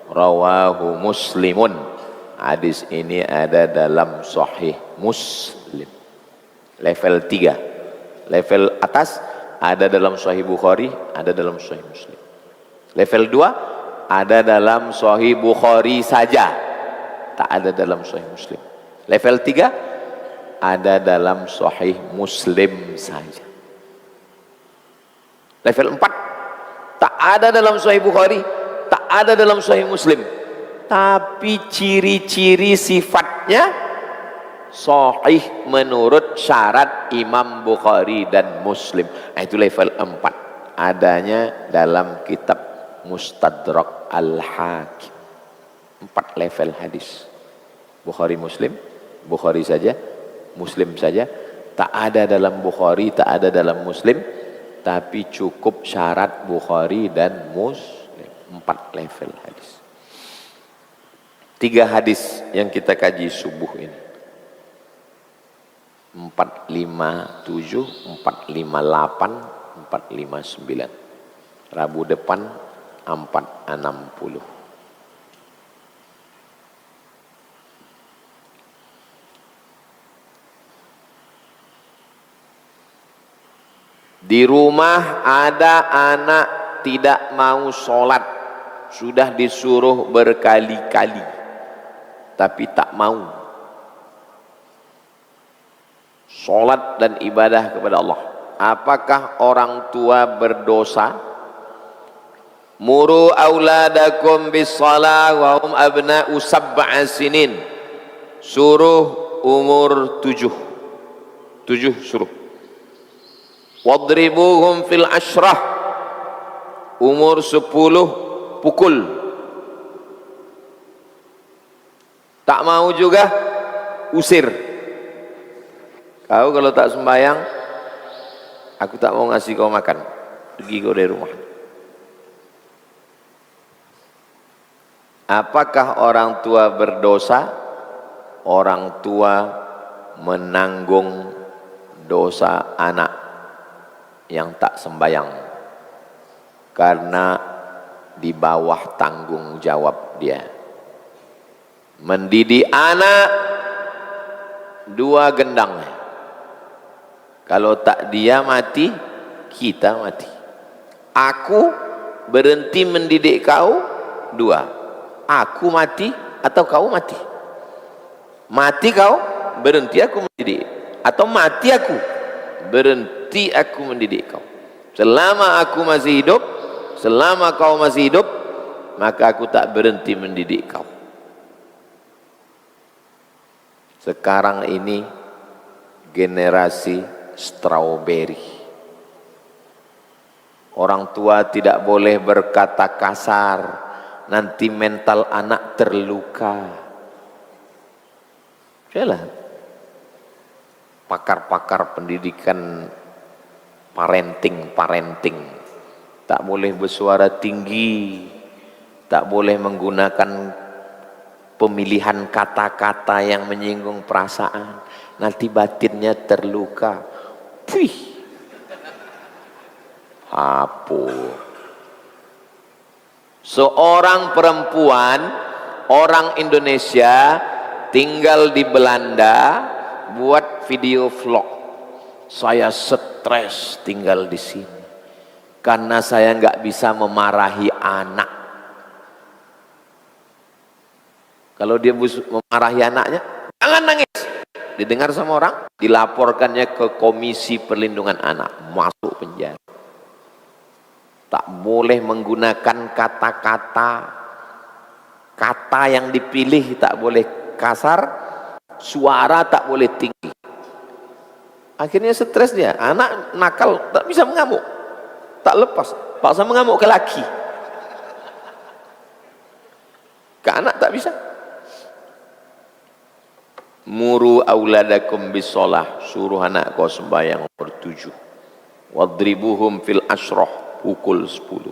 [SPEAKER 1] Rawahu Muslimun. Hadis ini ada dalam Sahih Muslim. Level 3. Level atas ada dalam Sahih Bukhari, ada dalam Sahih Muslim. Level 2 ada dalam Sahih Bukhari saja, tak ada dalam Sahih Muslim. Level 3 ada dalam Sahih Muslim saja. Level 4 tak ada dalam Sahih Bukhari, tak ada dalam Sahih Muslim, tapi ciri-ciri sifatnya sahih menurut syarat Imam Bukhari dan Muslim. Nah, itu level 4, adanya dalam kitab Mustadrak Al-Hakim. 4 level hadis. Bukhari Muslim, Bukhari saja, Muslim saja, tak ada dalam Bukhari, tak ada dalam Muslim, tapi cukup syarat Bukhari dan Muslim. 4 level hadis. 3 hadis yang kita kaji subuh ini, 457, 458, 459. Rabu depan 460. Di rumah ada anak tidak mau sholat, sudah disuruh berkali-kali, tapi tak mau sholat dan ibadah kepada Allah. Apakah orang tua berdosa? Muru auladakum bis-shalah wa hum abna'u sab'a sinin. Suruh umur 7 suruh. Wadribuhum fil ashrah, umur 10 pukul. Tak mau juga usir. Kau kalau tak sembahyang, aku tak mau ngasih kau makan, pergi kau dari rumah. Apakah orang tua berdosa? orang tua menanggung dosa anak yang tak sembayang karena di bawah tanggung jawab dia. Mendidik anak dua gendang, kalau tak dia mati, kita mati. Aku berhenti mendidik kau, dua, aku mati atau kau mati. Mati kau, berhenti aku mendidik, atau mati aku, berhenti aku mendidik kau. Selama aku masih hidup, selama kau masih hidup, maka aku tak berhenti mendidik kau. Sekarang ini generasi strawberry. Orang tua tidak boleh berkata kasar, nanti mental anak terluka. Yalah, pakar-pakar pendidikan parenting tak boleh bersuara tinggi, tak boleh menggunakan pemilihan kata-kata yang menyinggung perasaan, nanti batinnya terluka. Wih, apa? Seorang perempuan, orang Indonesia tinggal di Belanda, buat video vlog. Saya stres tinggal di sini karena saya nggak bisa memarahi anak. Kalau dia memarahi anaknya, jangan nangis. Didengar sama orang, dilaporkannya ke Komisi Perlindungan Anak, masuk penjara. Tak boleh menggunakan kata yang dipilih tak boleh kasar, suara tak boleh tinggi. Akhirnya stres dia, anak nakal tak bisa mengamuk, tak lepas, paksa mengamuk ke laki, ke anak tak bisa. Muru auladakum bisolah, suruh anak kau sembahyang bertujuh. Wadribuhum fil asroh, pukul 10.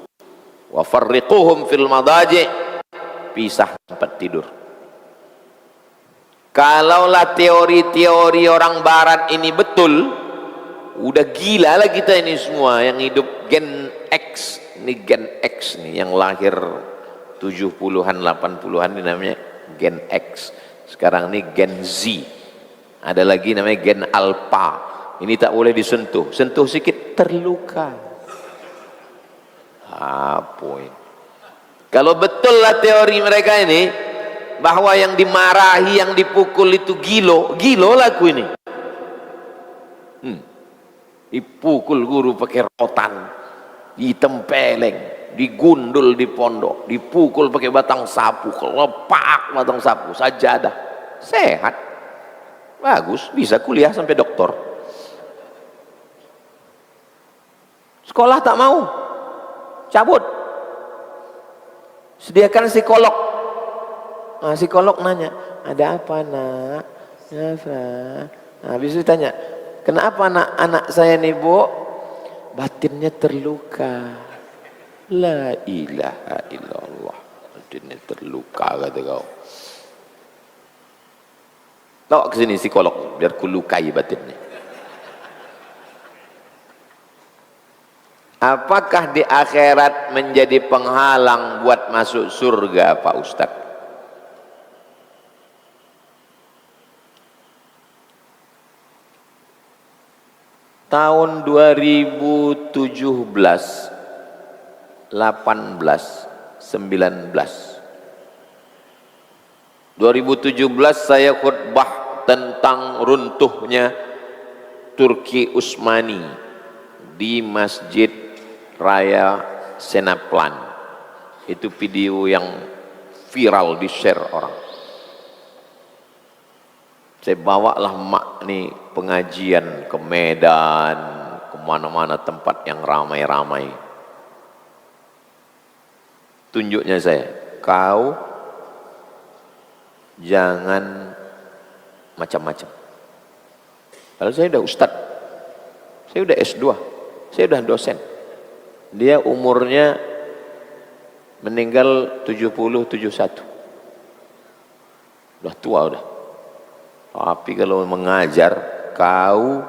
[SPEAKER 1] Wafarriquhum fil madaji', pisah tempat tidur. Kalaulah teori-teori orang barat ini betul, udah gila lah kita ini semua yang hidup Gen X. Ini Gen X nih yang lahir 70-an 80-an ini namanya Gen X. Sekarang ini Gen Z. Ada lagi namanya Gen Alpha. Ini tak boleh disentuh. Sentuh sedikit terluka. Apa ini? Kalau betul lah teori mereka ini, bahwa yang dimarahi, yang dipukul itu gilo laku ini. Dipukul guru pakai rotan, ditempeleng, digundul di pondok, dipukul pakai batang sapu, kelepak batang sapu, sajadah. Sehat, bagus, bisa kuliah sampai doktor. Sekolah tak mau, cabut. Sediakan psikolog. Nah, psikolog nanya, ada apa nak? Kenapa? Nah, habis itu tanya, kenapa anak saya nih bu? Batinnya terluka. La ilaha illallah. Batinnya terluka kata kau. Bawa ke sini psikolog biar ku lukai batinnya. Apakah di akhirat menjadi penghalang buat masuk surga Pak Ustadz? Tahun 2017, 18, 19 2017 saya khutbah tentang runtuhnya Turki Utsmani di Masjid Raya Senaplan. Itu video yang viral di share orang. Saya bawalah mak nih pengajian ke Medan, kemana-mana tempat yang ramai-ramai. Tunjuknya saya, kau jangan macam-macam. Kalau saya udah ustadz, saya udah S2, saya udah dosen. Dia umurnya meninggal 70-71. Udah tua udah. Tapi kalau mengajar, kau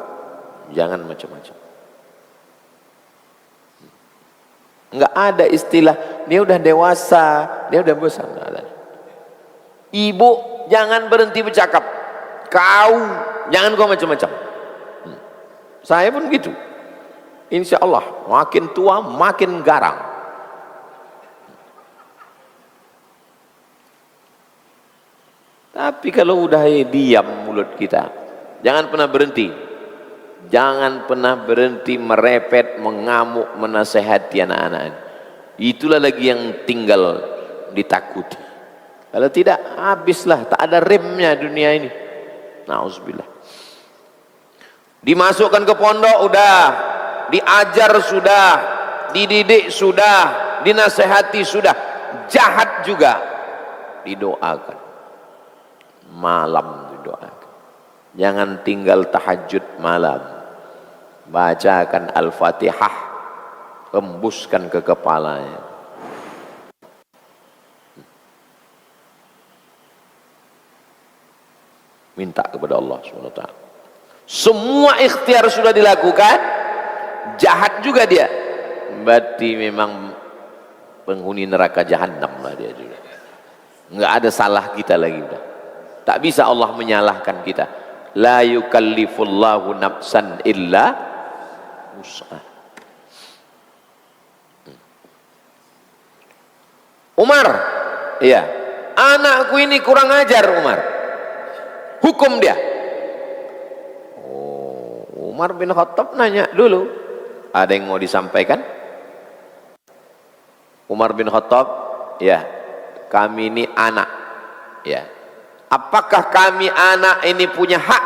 [SPEAKER 1] jangan macam-macam. Enggak ada istilah dia udah dewasa, dia udah besar, enggak ada. Ibu jangan berhenti bercakap, kau jangan kau macam-macam. Saya pun gitu. Insya Allah makin tua makin garang. Tapi kalau udah diam mulut kita, jangan pernah berhenti. Jangan pernah berhenti merepet, mengamuk, menasehati anak-anak. Itulah lagi yang tinggal ditakuti. Kalau tidak, habislah, tak ada remnya dunia ini. Nauzubillah. Dimasukkan ke pondok udah, diajar sudah, dididik sudah, dinasehati sudah, jahat juga didoakan. Malam didoakan. Jangan tinggal tahajud malam. Bacakan Al-Fatihah, hembuskan ke kepalanya. Minta kepada Allah SWT. Semua ikhtiar sudah dilakukan, jahat juga dia. Berarti memang penghuni neraka jahanam lah dia juga. Enggak ada salah kita lagi udah. Tak bisa Allah menyalahkan kita. La yukallifullahu nafsan illa wus'aha. Umar, iya, anakku ini kurang ajar Umar. Hukum dia. Oh, Umar bin Khattab nanya dulu. Ada yang mau disampaikan? Umar bin Khattab, ya, kami ini anak, ya. Apakah kami anak ini punya hak?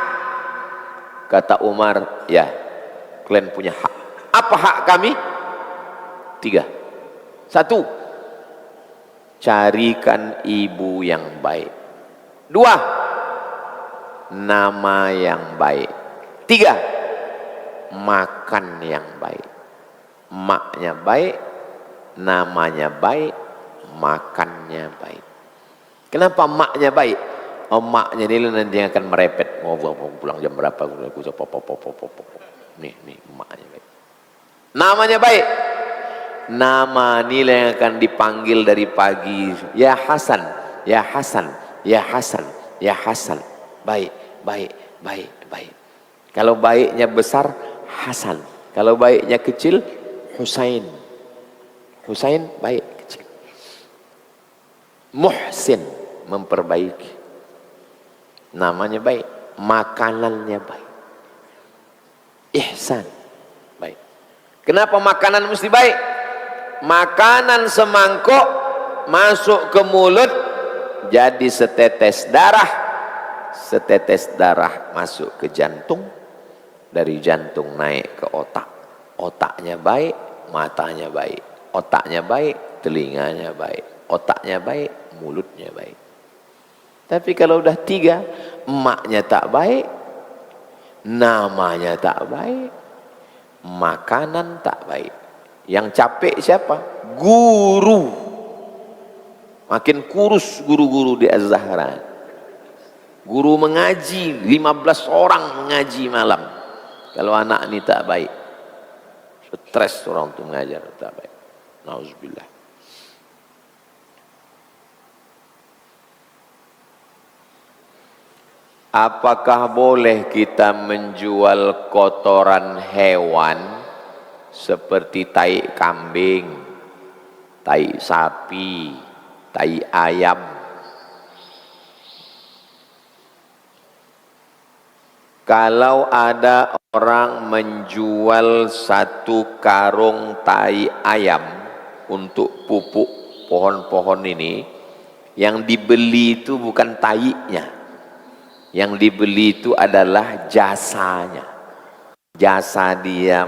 [SPEAKER 1] Kata Umar, ya, kalian punya hak. Apa hak kami? 3. 1, carikan ibu yang baik. 2, nama yang baik. 3, makan yang baik. Maknya baik, namanya baik, makannya baik. Kenapa maknya baik? Maknya ini nanti akan merepet. Mau pulang jam berapa? Nih, maknya baik. Namanya baik. Nama nilai yang akan dipanggil dari pagi. Ya Hasan, ya Hasan, ya Hasan, ya Hasan. Baik, baik, baik, baik. Kalau baiknya besar, Hasan. Kalau baiknya kecil, Husain. Husain baik kecil. Muhsin, memperbaiki. Namanya baik, makanannya baik. Ihsan, baik. Kenapa makanan mesti baik? Makanan semangkok masuk ke mulut jadi setetes darah. Setetes darah masuk ke jantung, dari jantung naik ke otak. Otaknya baik, matanya baik. Otaknya baik, telinganya baik. Otaknya baik, mulutnya baik. Tapi kalau udah 3, emaknya tak baik, namanya tak baik, makanan tak baik. Yang capek siapa? Guru. Makin kurus guru-guru di Az-Zahra. Guru mengaji, 15 orang mengaji malam. Kalau anak ini tak baik, stres orang untuk mengajar, tak baik. Nauzubillah. Apakah boleh kita menjual kotoran hewan seperti tai kambing, tai sapi, tai ayam? Kalau ada orang menjual 1 karung tai ayam untuk pupuk pohon-pohon ini, yang dibeli itu bukan tainya. Yang dibeli itu adalah jasanya. Jasa dia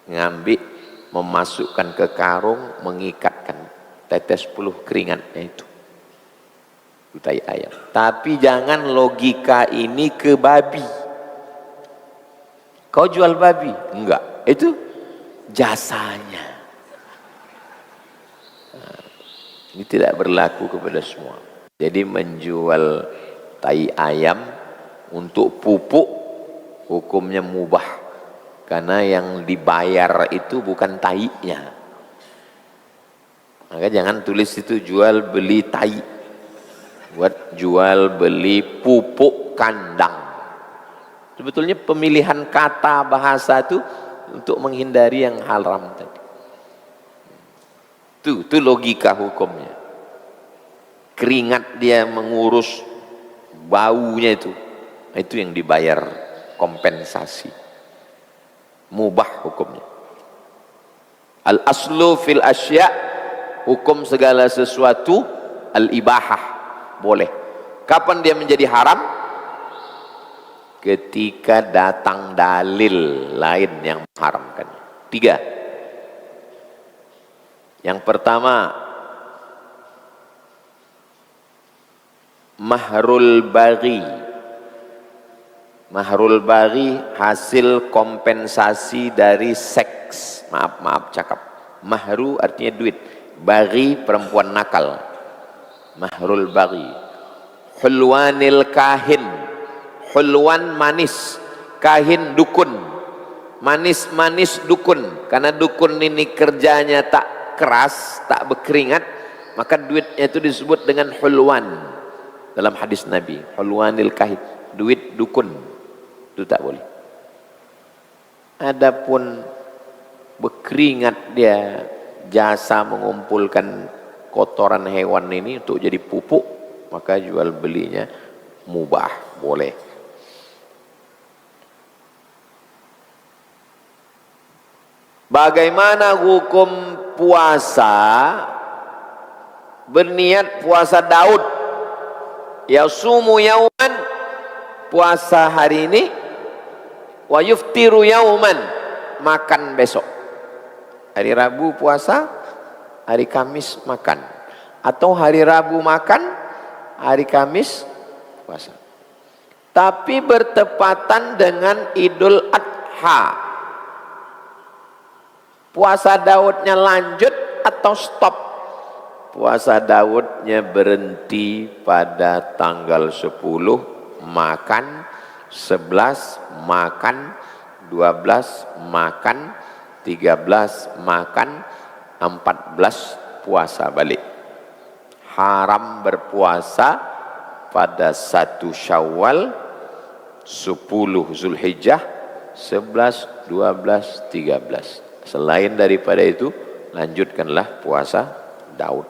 [SPEAKER 1] mengambil, memasukkan ke karung, mengikatkan tetes puluh keringatnya itu. Tai ayam. Tapi jangan logika ini ke babi. Kau jual babi? Enggak. Itu jasanya. Nah, ini tidak berlaku kepada semua. Jadi menjual Tai ayam untuk pupuk hukumnya mubah, karena yang dibayar itu bukan tainya. Maka jangan tulis itu jual beli tai, buat jual beli pupuk kandang. Sebetulnya pemilihan kata bahasa itu untuk menghindari yang haram tadi. Itu logika hukumnya. Keringat dia mengurus baunya itu yang dibayar kompensasi. Mubah hukumnya. Al aslu fil asya, hukum segala sesuatu al ibahah, boleh. Kapan dia menjadi haram? Ketika datang dalil lain yang mengharamkan. 3. Yang pertama, mahrul baghi. Mahrul baghi hasil kompensasi dari seks. Maaf cakap. Mahru artinya duit. Baghi perempuan nakal. Mahrul baghi. Hulwanil kahin. Hulwan manis. Kahin dukun. Manis-manis dukun. Karena dukun ini kerjanya tak keras, tak berkeringat, maka duitnya itu disebut dengan hulwan. Dalam hadis Nabi, hulwanil kahin, duit dukun, itu tak boleh. Adapun berkeringat dia, jasa mengumpulkan kotoran hewan ini untuk jadi pupuk, maka jual belinya mubah, boleh. Bagaimana hukum puasa? Berniat puasa Daud, yasumu yauman, puasa hari ini, wa yuftiru yauman, makan besok. Hari Rabu puasa, hari Kamis makan, atau hari Rabu makan, hari Kamis puasa. Tapi bertepatan dengan Idul Adha. Puasa Daudnya lanjut atau stop? Puasa Daudnya berhenti pada tanggal 10 makan, 11 makan, 12 makan, 13 makan, 14 puasa balik. Haram berpuasa pada 1 Syawal, 10 Zulhijjah, 11, 12, 13. Selain daripada itu, lanjutkanlah puasa Daud.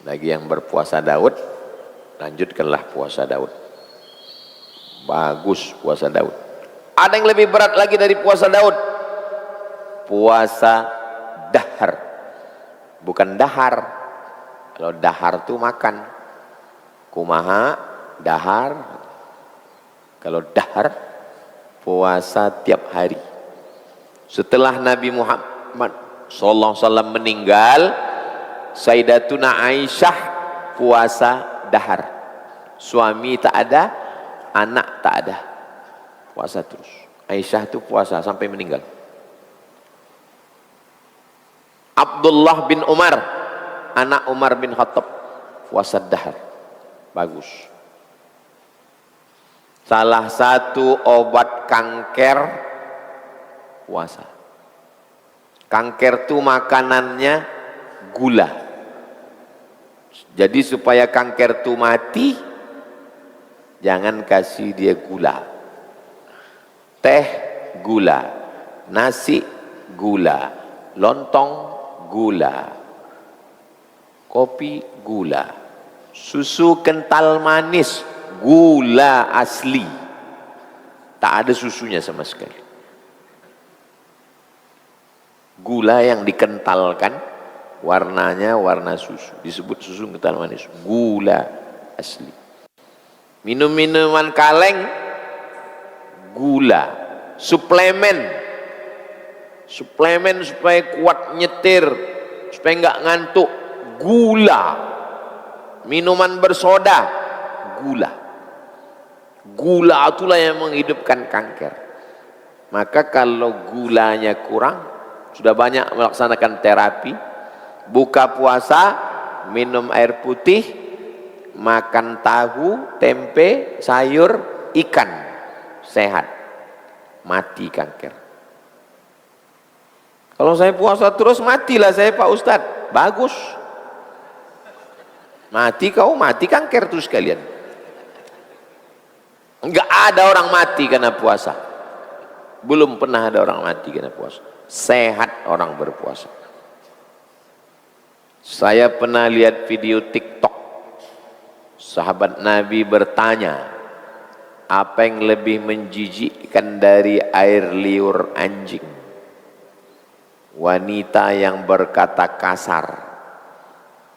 [SPEAKER 1] Bagi yang berpuasa Daud, lanjutkanlah puasa Daud. Bagus puasa Daud. Ada yang lebih berat lagi dari puasa Daud. Puasa dahar. Bukan dahar. Kalau dahar itu makan. Kumaha, dahar. Kalau dahar, puasa tiap hari. Setelah Nabi Muhammad sallallahu alaihi wasallam meninggal, Sayyidatuna Aisyah puasa dahar. Suami tak ada, anak tak ada, puasa terus. Aisyah itu puasa sampai meninggal. Abdullah bin Umar, anak Umar bin Khattab, puasa dahar. Bagus. Salah satu obat kanker, puasa. Kanker itu makanannya gula. Jadi supaya kanker itu mati, jangan kasih dia gula. Teh gula, nasi gula, lontong gula, kopi gula, susu kental manis gula asli, tak ada susunya sama sekali. Gula yang dikentalkan, warnanya warna susu, disebut susu kental manis, gula asli. Minum-minuman kaleng, gula. Suplemen supaya kuat nyetir, supaya nggak ngantuk, gula. Minuman bersoda, gula. Gula itulah yang menghidupkan kanker. Maka kalau gulanya kurang, sudah banyak melaksanakan terapi, buka puasa minum air putih, makan tahu, tempe, sayur, ikan, sehat, mati kanker. Kalau saya puasa terus matilah saya Pak Ustadz. Bagus, mati kau, mati kanker terus kalian. Enggak ada orang mati karena puasa, belum pernah ada orang mati karena puasa. Sehat orang berpuasa. Saya pernah lihat video TikTok, sahabat Nabi bertanya, apa yang lebih menjijikkan dari air liur anjing? Wanita yang berkata kasar.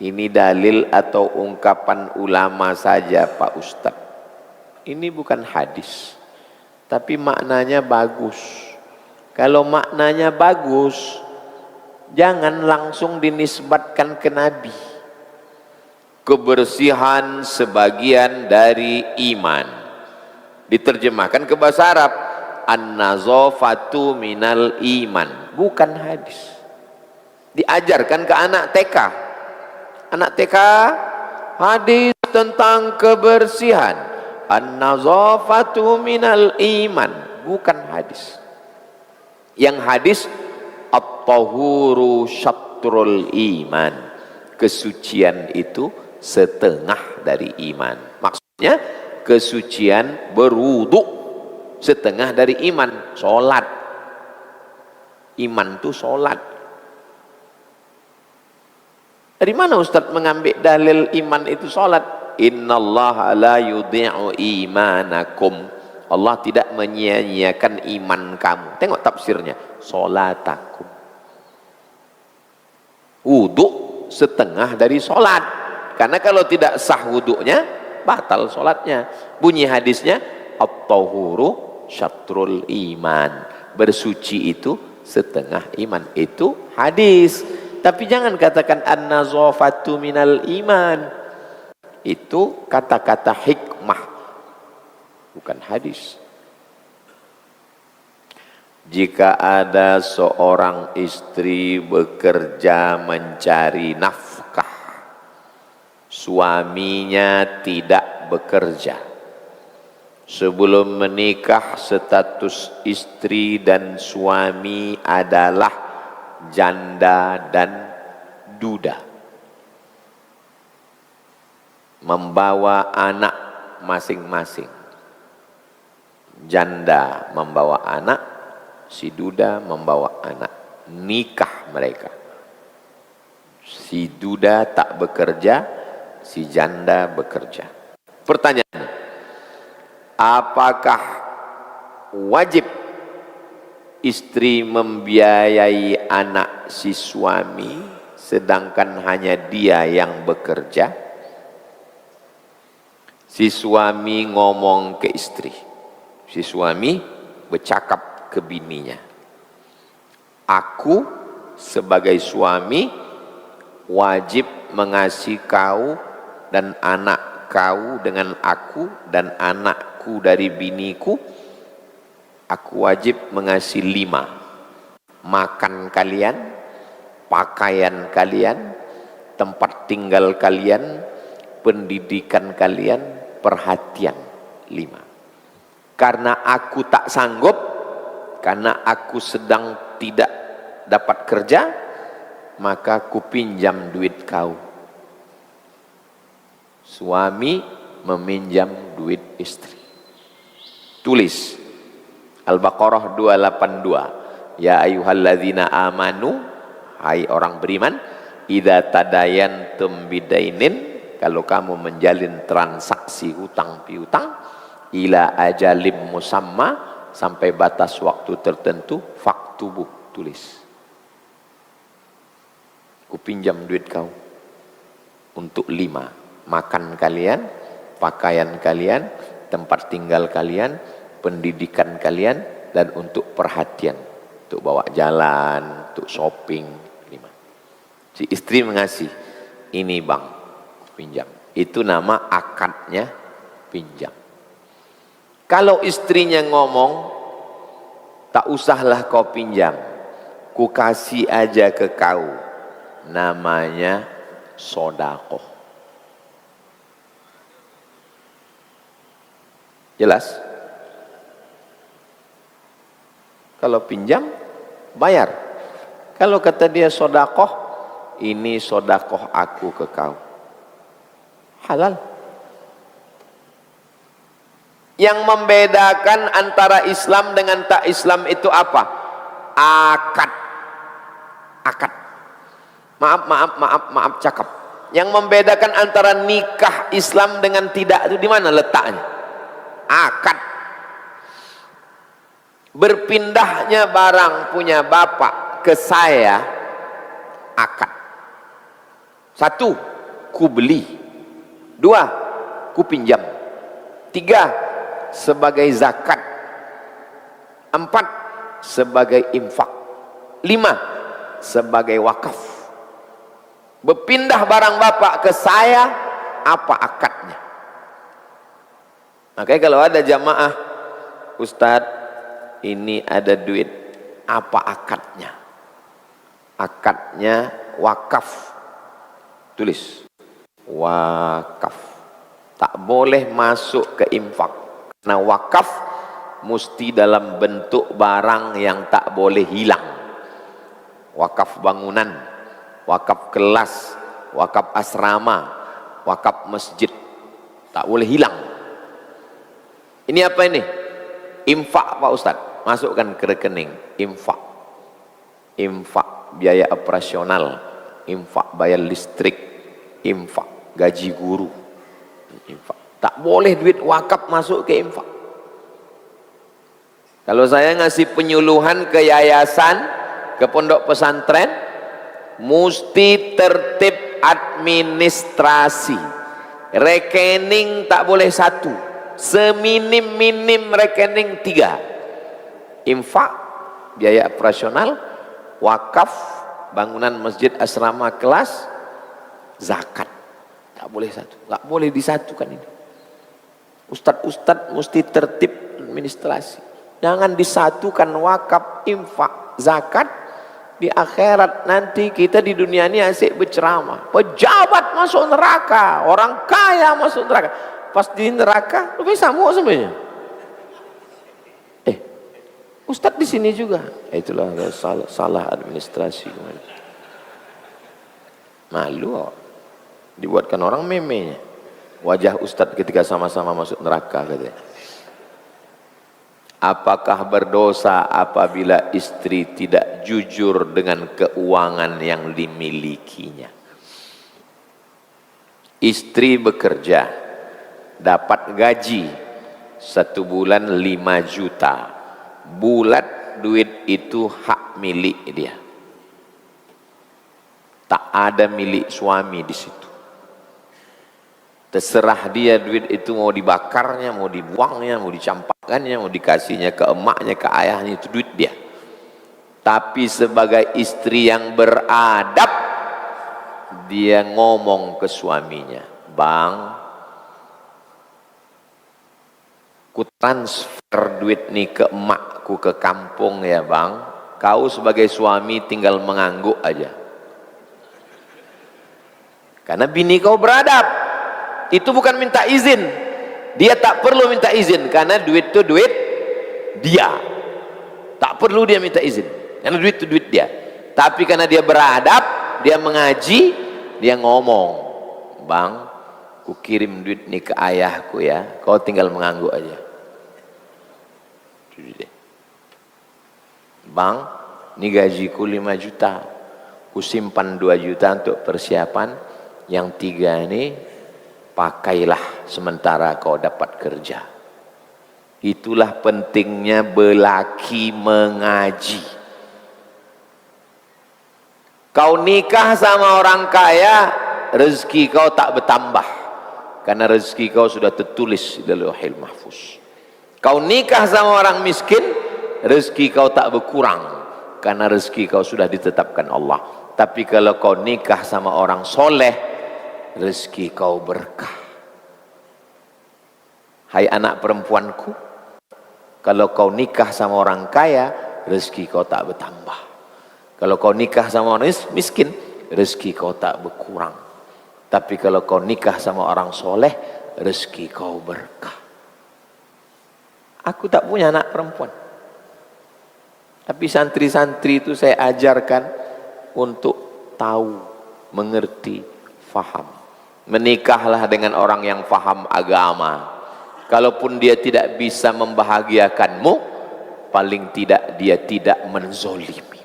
[SPEAKER 1] Ini dalil atau ungkapan ulama saja Pak Ustadz? Ini bukan hadis, tapi maknanya bagus. Kalau maknanya bagus, jangan langsung dinisbatkan ke Nabi. Kebersihan sebagian dari iman. Diterjemahkan ke bahasa Arab, an-nazafatu minal iman. Bukan hadis. Diajarkan ke anak TK. Anak TK, hadis tentang kebersihan. An-nazafatu minal iman. Bukan hadis. Yang hadis, at-tahuru syatrul iman. Kesucian itu setengah dari iman. Maksudnya kesucian berwudu setengah dari iman. Sholat, iman itu sholat. Dari mana Ustaz mengambil dalil iman itu sholat? Innallaha la yudhi'u imanakum. Allah tidak menyia-nyiakan iman kamu. Tengok tafsirnya, sholatakum. Wudu setengah dari sholat. Karena kalau tidak sah wudunya, batal sholatnya. Bunyi hadisnya, at-tahuru syatrul iman. Bersuci itu setengah iman. Itu hadis. Tapi jangan katakan an-nazafatu minal iman. Itu kata-kata hikmah, bukan hadis. Jika ada seorang istri bekerja mencari nafkah, suaminya tidak bekerja, sebelum menikah status istri dan suami adalah janda dan duda, membawa anak masing-masing. Janda membawa anak, si duda membawa anak. Nikah mereka. Si duda tak bekerja, si janda bekerja. Pertanyaannya, apakah wajib istri membiayai anak si suami sedangkan hanya dia yang bekerja? Si suami ngomong ke istri, si suami bercakap ke bininya, aku sebagai suami wajib mengasihi kau dan anak kau dengan aku dan anakku dari biniku. Aku wajib mengasihi 5. Makan kalian, pakaian kalian, tempat tinggal kalian, pendidikan kalian, perhatian. 5. Karena aku tak sanggup, karena aku sedang tidak dapat kerja, maka ku pinjam duit kau. Suami meminjam duit istri. Tulis Al-Baqarah 282. Ya ayyuhalladzina amanu, hai orang beriman, idza tadayantum bidainin, kalau kamu menjalin transaksi hutang piutang, ila ajalim musamma, sampai batas waktu tertentu, faktubu, tulis. Ku pinjam duit kau untuk 5. Makan kalian, pakaian kalian, tempat tinggal kalian, pendidikan kalian, dan untuk perhatian, untuk bawa jalan, untuk shopping. 5. Si istri mengasih, ini bang, pinjam. Itu nama akadnya pinjam. Kalau istrinya ngomong, tak usahlah kau pinjam, ku kasih aja ke kau, namanya sodakoh. Jelas? Kalau pinjam, bayar. Kalau kata dia sodakoh, ini sodakoh aku ke kau. Halal. Yang membedakan antara Islam dengan tak Islam itu apa? Akad. Akad. Maaf cakap. Yang membedakan antara nikah Islam dengan tidak itu di mana letaknya? Akad. Berpindahnya barang punya bapak ke saya, akad. Satu, ku beli. Dua, ku pinjam. Tiga, sebagai zakat. Empat, sebagai infak. Lima, sebagai wakaf. Berpindah barang bapak ke saya, apa akadnya? Makanya kalau ada jamaah, Ustadz, ini ada duit, apa akadnya? Akadnya wakaf. Tulis wakaf. Tak boleh masuk ke infak, karena wakaf mesti dalam bentuk barang yang tak boleh hilang. Wakaf bangunan, wakaf kelas, wakaf asrama, wakaf masjid, tak boleh hilang. Ini apa ini? Infak Pak Ustadz, masukkan ke rekening. Infak, infak biaya operasional, infak bayar listrik, infak gaji guru, infak. Tak boleh duit wakaf masuk ke infak. Kalau saya ngasih penyuluhan ke yayasan, ke pondok pesantren, mesti tertib administrasi. Rekening tak boleh satu, seminim-minim rekening 3. Infak, biaya operasional, wakaf, bangunan masjid, asrama, kelas, zakat. Tak boleh satu, tak boleh disatukan ini. Ustadz mesti tertib administrasi. Jangan disatukan wakaf, infak, zakat. Di akhirat nanti kita di dunia ini asyik berceramah. Pejabat masuk neraka, orang kaya masuk neraka. Pas di neraka, lebih sama semuanya. Ustadz di sini juga. Itulah salah administrasi. Malu. Dibuatkan orang memenya. Wajah Ustadz ketika sama-sama masuk neraka katanya. Apakah berdosa apabila istri tidak jujur dengan keuangan yang dimilikinya? Istri bekerja, dapat gaji 1 bulan 5 juta, bulat duit itu hak milik dia, tak ada milik suami di situ. Terserah dia duit itu mau dibakarnya, mau dibuangnya, mau dicampakkannya, mau dikasihnya ke emaknya, ke ayahnya, itu duit dia. Tapi sebagai istri yang beradab, dia ngomong ke suaminya, "Bang, ku transfer duit nih ke emakku ke kampung ya bang. Kau sebagai suami tinggal mengangguk aja. Karena bini kau beradab. Itu bukan minta izin. Dia tak perlu minta izin karena duit itu duit dia. Tak perlu dia minta izin karena duit itu duit dia. Tapi karena dia beradab, dia mengaji, dia ngomong, "Bang, ku kirim duit nih ke ayahku ya. Kau tinggal mengangguk aja." "Bang, ini gajiku 5 juta. Ku simpan 2 juta untuk persiapan. Yang 3 ini pakailah sementara kau dapat kerja." Itulah pentingnya belaki mengaji. Kau nikah sama orang kaya, rezeki kau tak bertambah, karena rezeki kau sudah tertulis di Lauhil Mahfuz. Kau nikah sama orang miskin, rezeki kau tak berkurang, karena rezeki kau sudah ditetapkan Allah. Tapi kalau kau nikah sama orang soleh, rezeki kau berkah. Hai anak perempuanku, kalau kau nikah sama orang kaya, rezeki kau tak bertambah. Kalau kau nikah sama orang miskin, rezeki kau tak berkurang. Tapi kalau kau nikah sama orang soleh, rezeki kau berkah. Aku tak punya anak perempuan. Tapi santri-santri itu saya ajarkan untuk tahu, mengerti, faham. Menikahlah dengan orang yang faham agama. Kalaupun dia tidak bisa membahagiakanmu, paling tidak dia tidak menzolimi.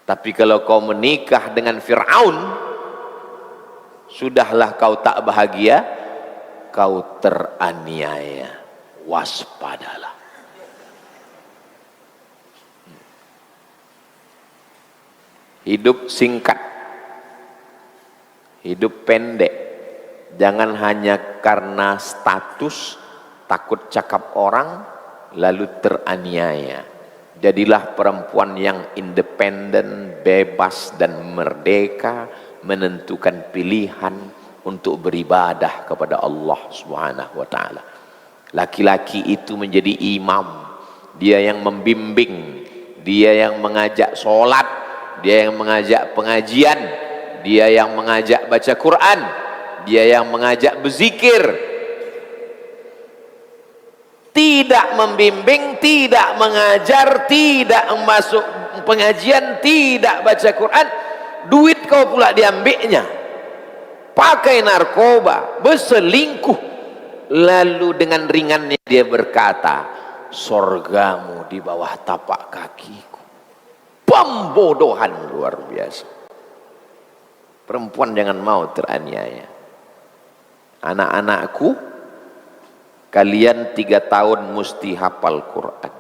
[SPEAKER 1] Tapi kalau kau menikah dengan Fir'aun, sudahlah kau tak bahagia, kau teraniaya. Waspadalah. Hidup singkat, hidup pendek. Jangan hanya karena status, takut cakap orang, lalu teraniaya. Jadilah perempuan yang independen, bebas dan merdeka, menentukan pilihan untuk beribadah kepada Allah Subhanahu wa taala. Laki-laki itu menjadi imam, dia yang membimbing, dia yang mengajak sholat, dia yang mengajak pengajian, dia yang mengajak baca Quran, dia yang mengajak berzikir. Tidak membimbing, tidak mengajar, tidak masuk pengajian, tidak baca Quran, duit kau pula diambilnya. Pakai narkoba, berselingkuh. Lalu dengan ringannya dia berkata, sorgamu di bawah tapak kakiku. Pembodohan luar biasa. Perempuan jangan mau teraniaya. Anak-anakku, kalian 3 tahun mesti hafal Quran.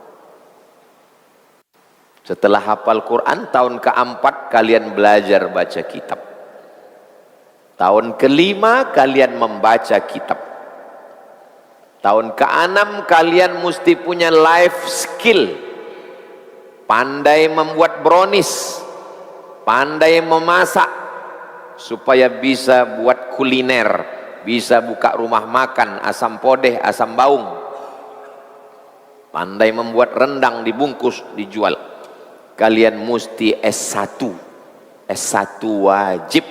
[SPEAKER 1] Setelah hafal Quran, tahun ke-4 kalian belajar baca kitab. Tahun ke-5 kalian membaca kitab. Tahun ke-6 kalian mesti punya life skill. Pandai membuat brownies, pandai memasak, supaya bisa buat kuliner, bisa buka rumah makan, asam podeh, asam baung. Pandai membuat rendang dibungkus, dijual. Kalian mesti S1. S1 wajib.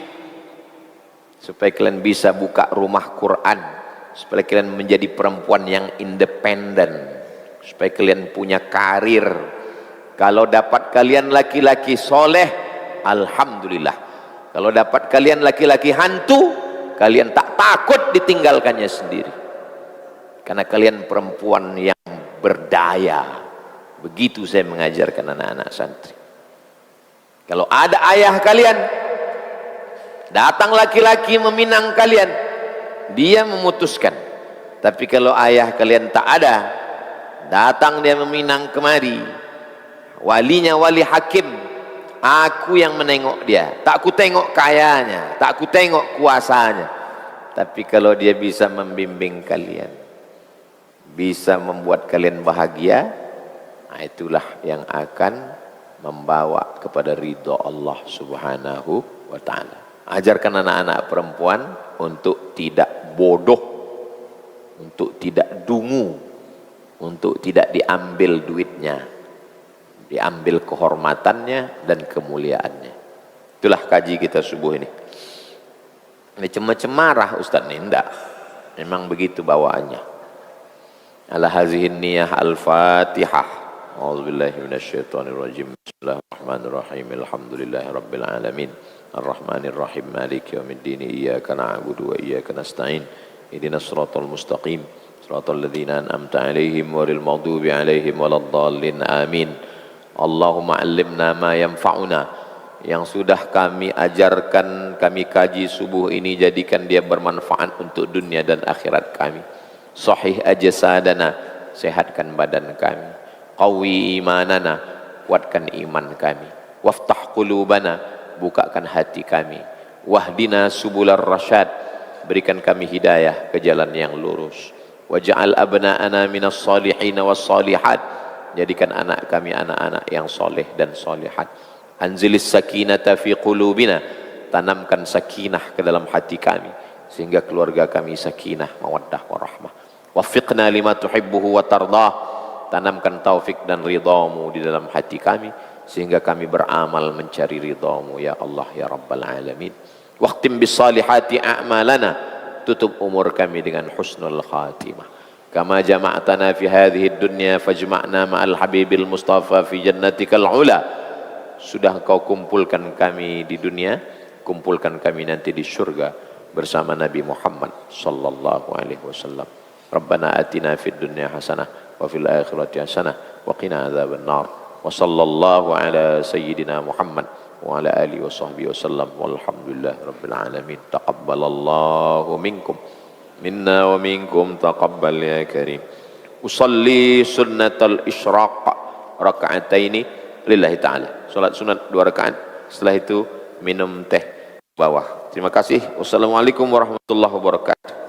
[SPEAKER 1] Supaya kalian bisa buka rumah Quran. Supaya kalian menjadi perempuan yang independen, supaya kalian punya karir. Kalau dapat kalian laki-laki soleh, alhamdulillah. Kalau dapat kalian laki-laki hantu, kalian tak takut ditinggalkannya sendiri, karena kalian perempuan yang berdaya. Begitu saya mengajarkan anak-anak santri. Kalau ada ayah kalian, datang laki-laki meminang kalian, dia memutuskan. Tapi kalau ayah kalian tak ada, datang dia meminang kemari, walinya wali hakim, aku yang menengok dia. Tak ku tengok kayanya, tak ku tengok kuasanya. Tapi kalau dia bisa membimbing kalian, bisa membuat kalian bahagia, nah itulah yang akan membawa kepada ridho Allah Subhanahu wa ta'ala. Ajarkan anak-anak perempuan untuk tidak bodoh, untuk tidak dungu, untuk tidak diambil duitnya, diambil kehormatannya dan kemuliaannya. Itulah kaji kita subuh ini. Ini cemarah Ustaz ini, enggak. Memang begitu bawaannya. Ala hazihin niyah al-fatihah. A'udzubillahi minasyaitonirrajim. Bismillahirrahmanirrahim. Alhamdulillahi rabbil alamin. Ar-Rahmanir-Rahim. Maliki yaumiddin. Iyyaka na'budu wa iyyaka nasta'in. Ihdinas siratal mustaqim. Siratal ladzina an'amta 'alaihim ghairil maghdubi 'alaihim waladdallin. Amin. Allahumma 'allimna ma yanfa'una. Yang sudah kami ajarkan, kami kaji subuh ini, jadikan dia bermanfaat untuk dunia dan akhirat kami. Sahih ajsadana, sehatkan badan kami. Qawi imanana, kuatkan iman kami. Waftah qulubana, bukakan hati kami. Wahdina subular rasyad, berikan kami hidayah ke jalan yang lurus. Waj'al abna'ana minas salihin was salihat, jadikan anak kami anak-anak yang soleh dan solihat. Anzilis sakinata fi qulubina, tanamkan sakinah ke dalam hati kami sehingga keluarga kami sakinah, mawaddah warahmah. Waffiqna lima tuhibbuhu wa tardah, tanamkan taufik dan ridhamu di dalam hati kami sehingga kami beramal mencari ridhamu ya Allah ya Rabbal alamin. Waqtim bis salihati a'malana, tutup umur kami dengan husnul khatimah. kama jama'tana fi hadhihi dunya fajma'na ma'al habibil mustafa fi jannatikal ula. Sudah kau kumpulkan kami di dunia, kumpulkan kami nanti di surga bersama Nabi Muhammad sallallahu alaihi wasallam. Rabbana atina fid dunya hasanah wa fil akhirati hasanah wa qina adzaban nar. Wa sallallahu ala sayyidina Muhammad wa ala alihi wa sahbihi wasallam walhamdulillahi rabbil alamin. Taqabbalallahu minkum minna wa minkum taqabbal ya karim. Usalli sunnatal isyraq raka'ataini lillahi ta'ala. Salat sunat 2 rakaat. Setelah itu minum teh bawah. Terima kasih. Wassalamualaikum warahmatullahi wabarakatuh.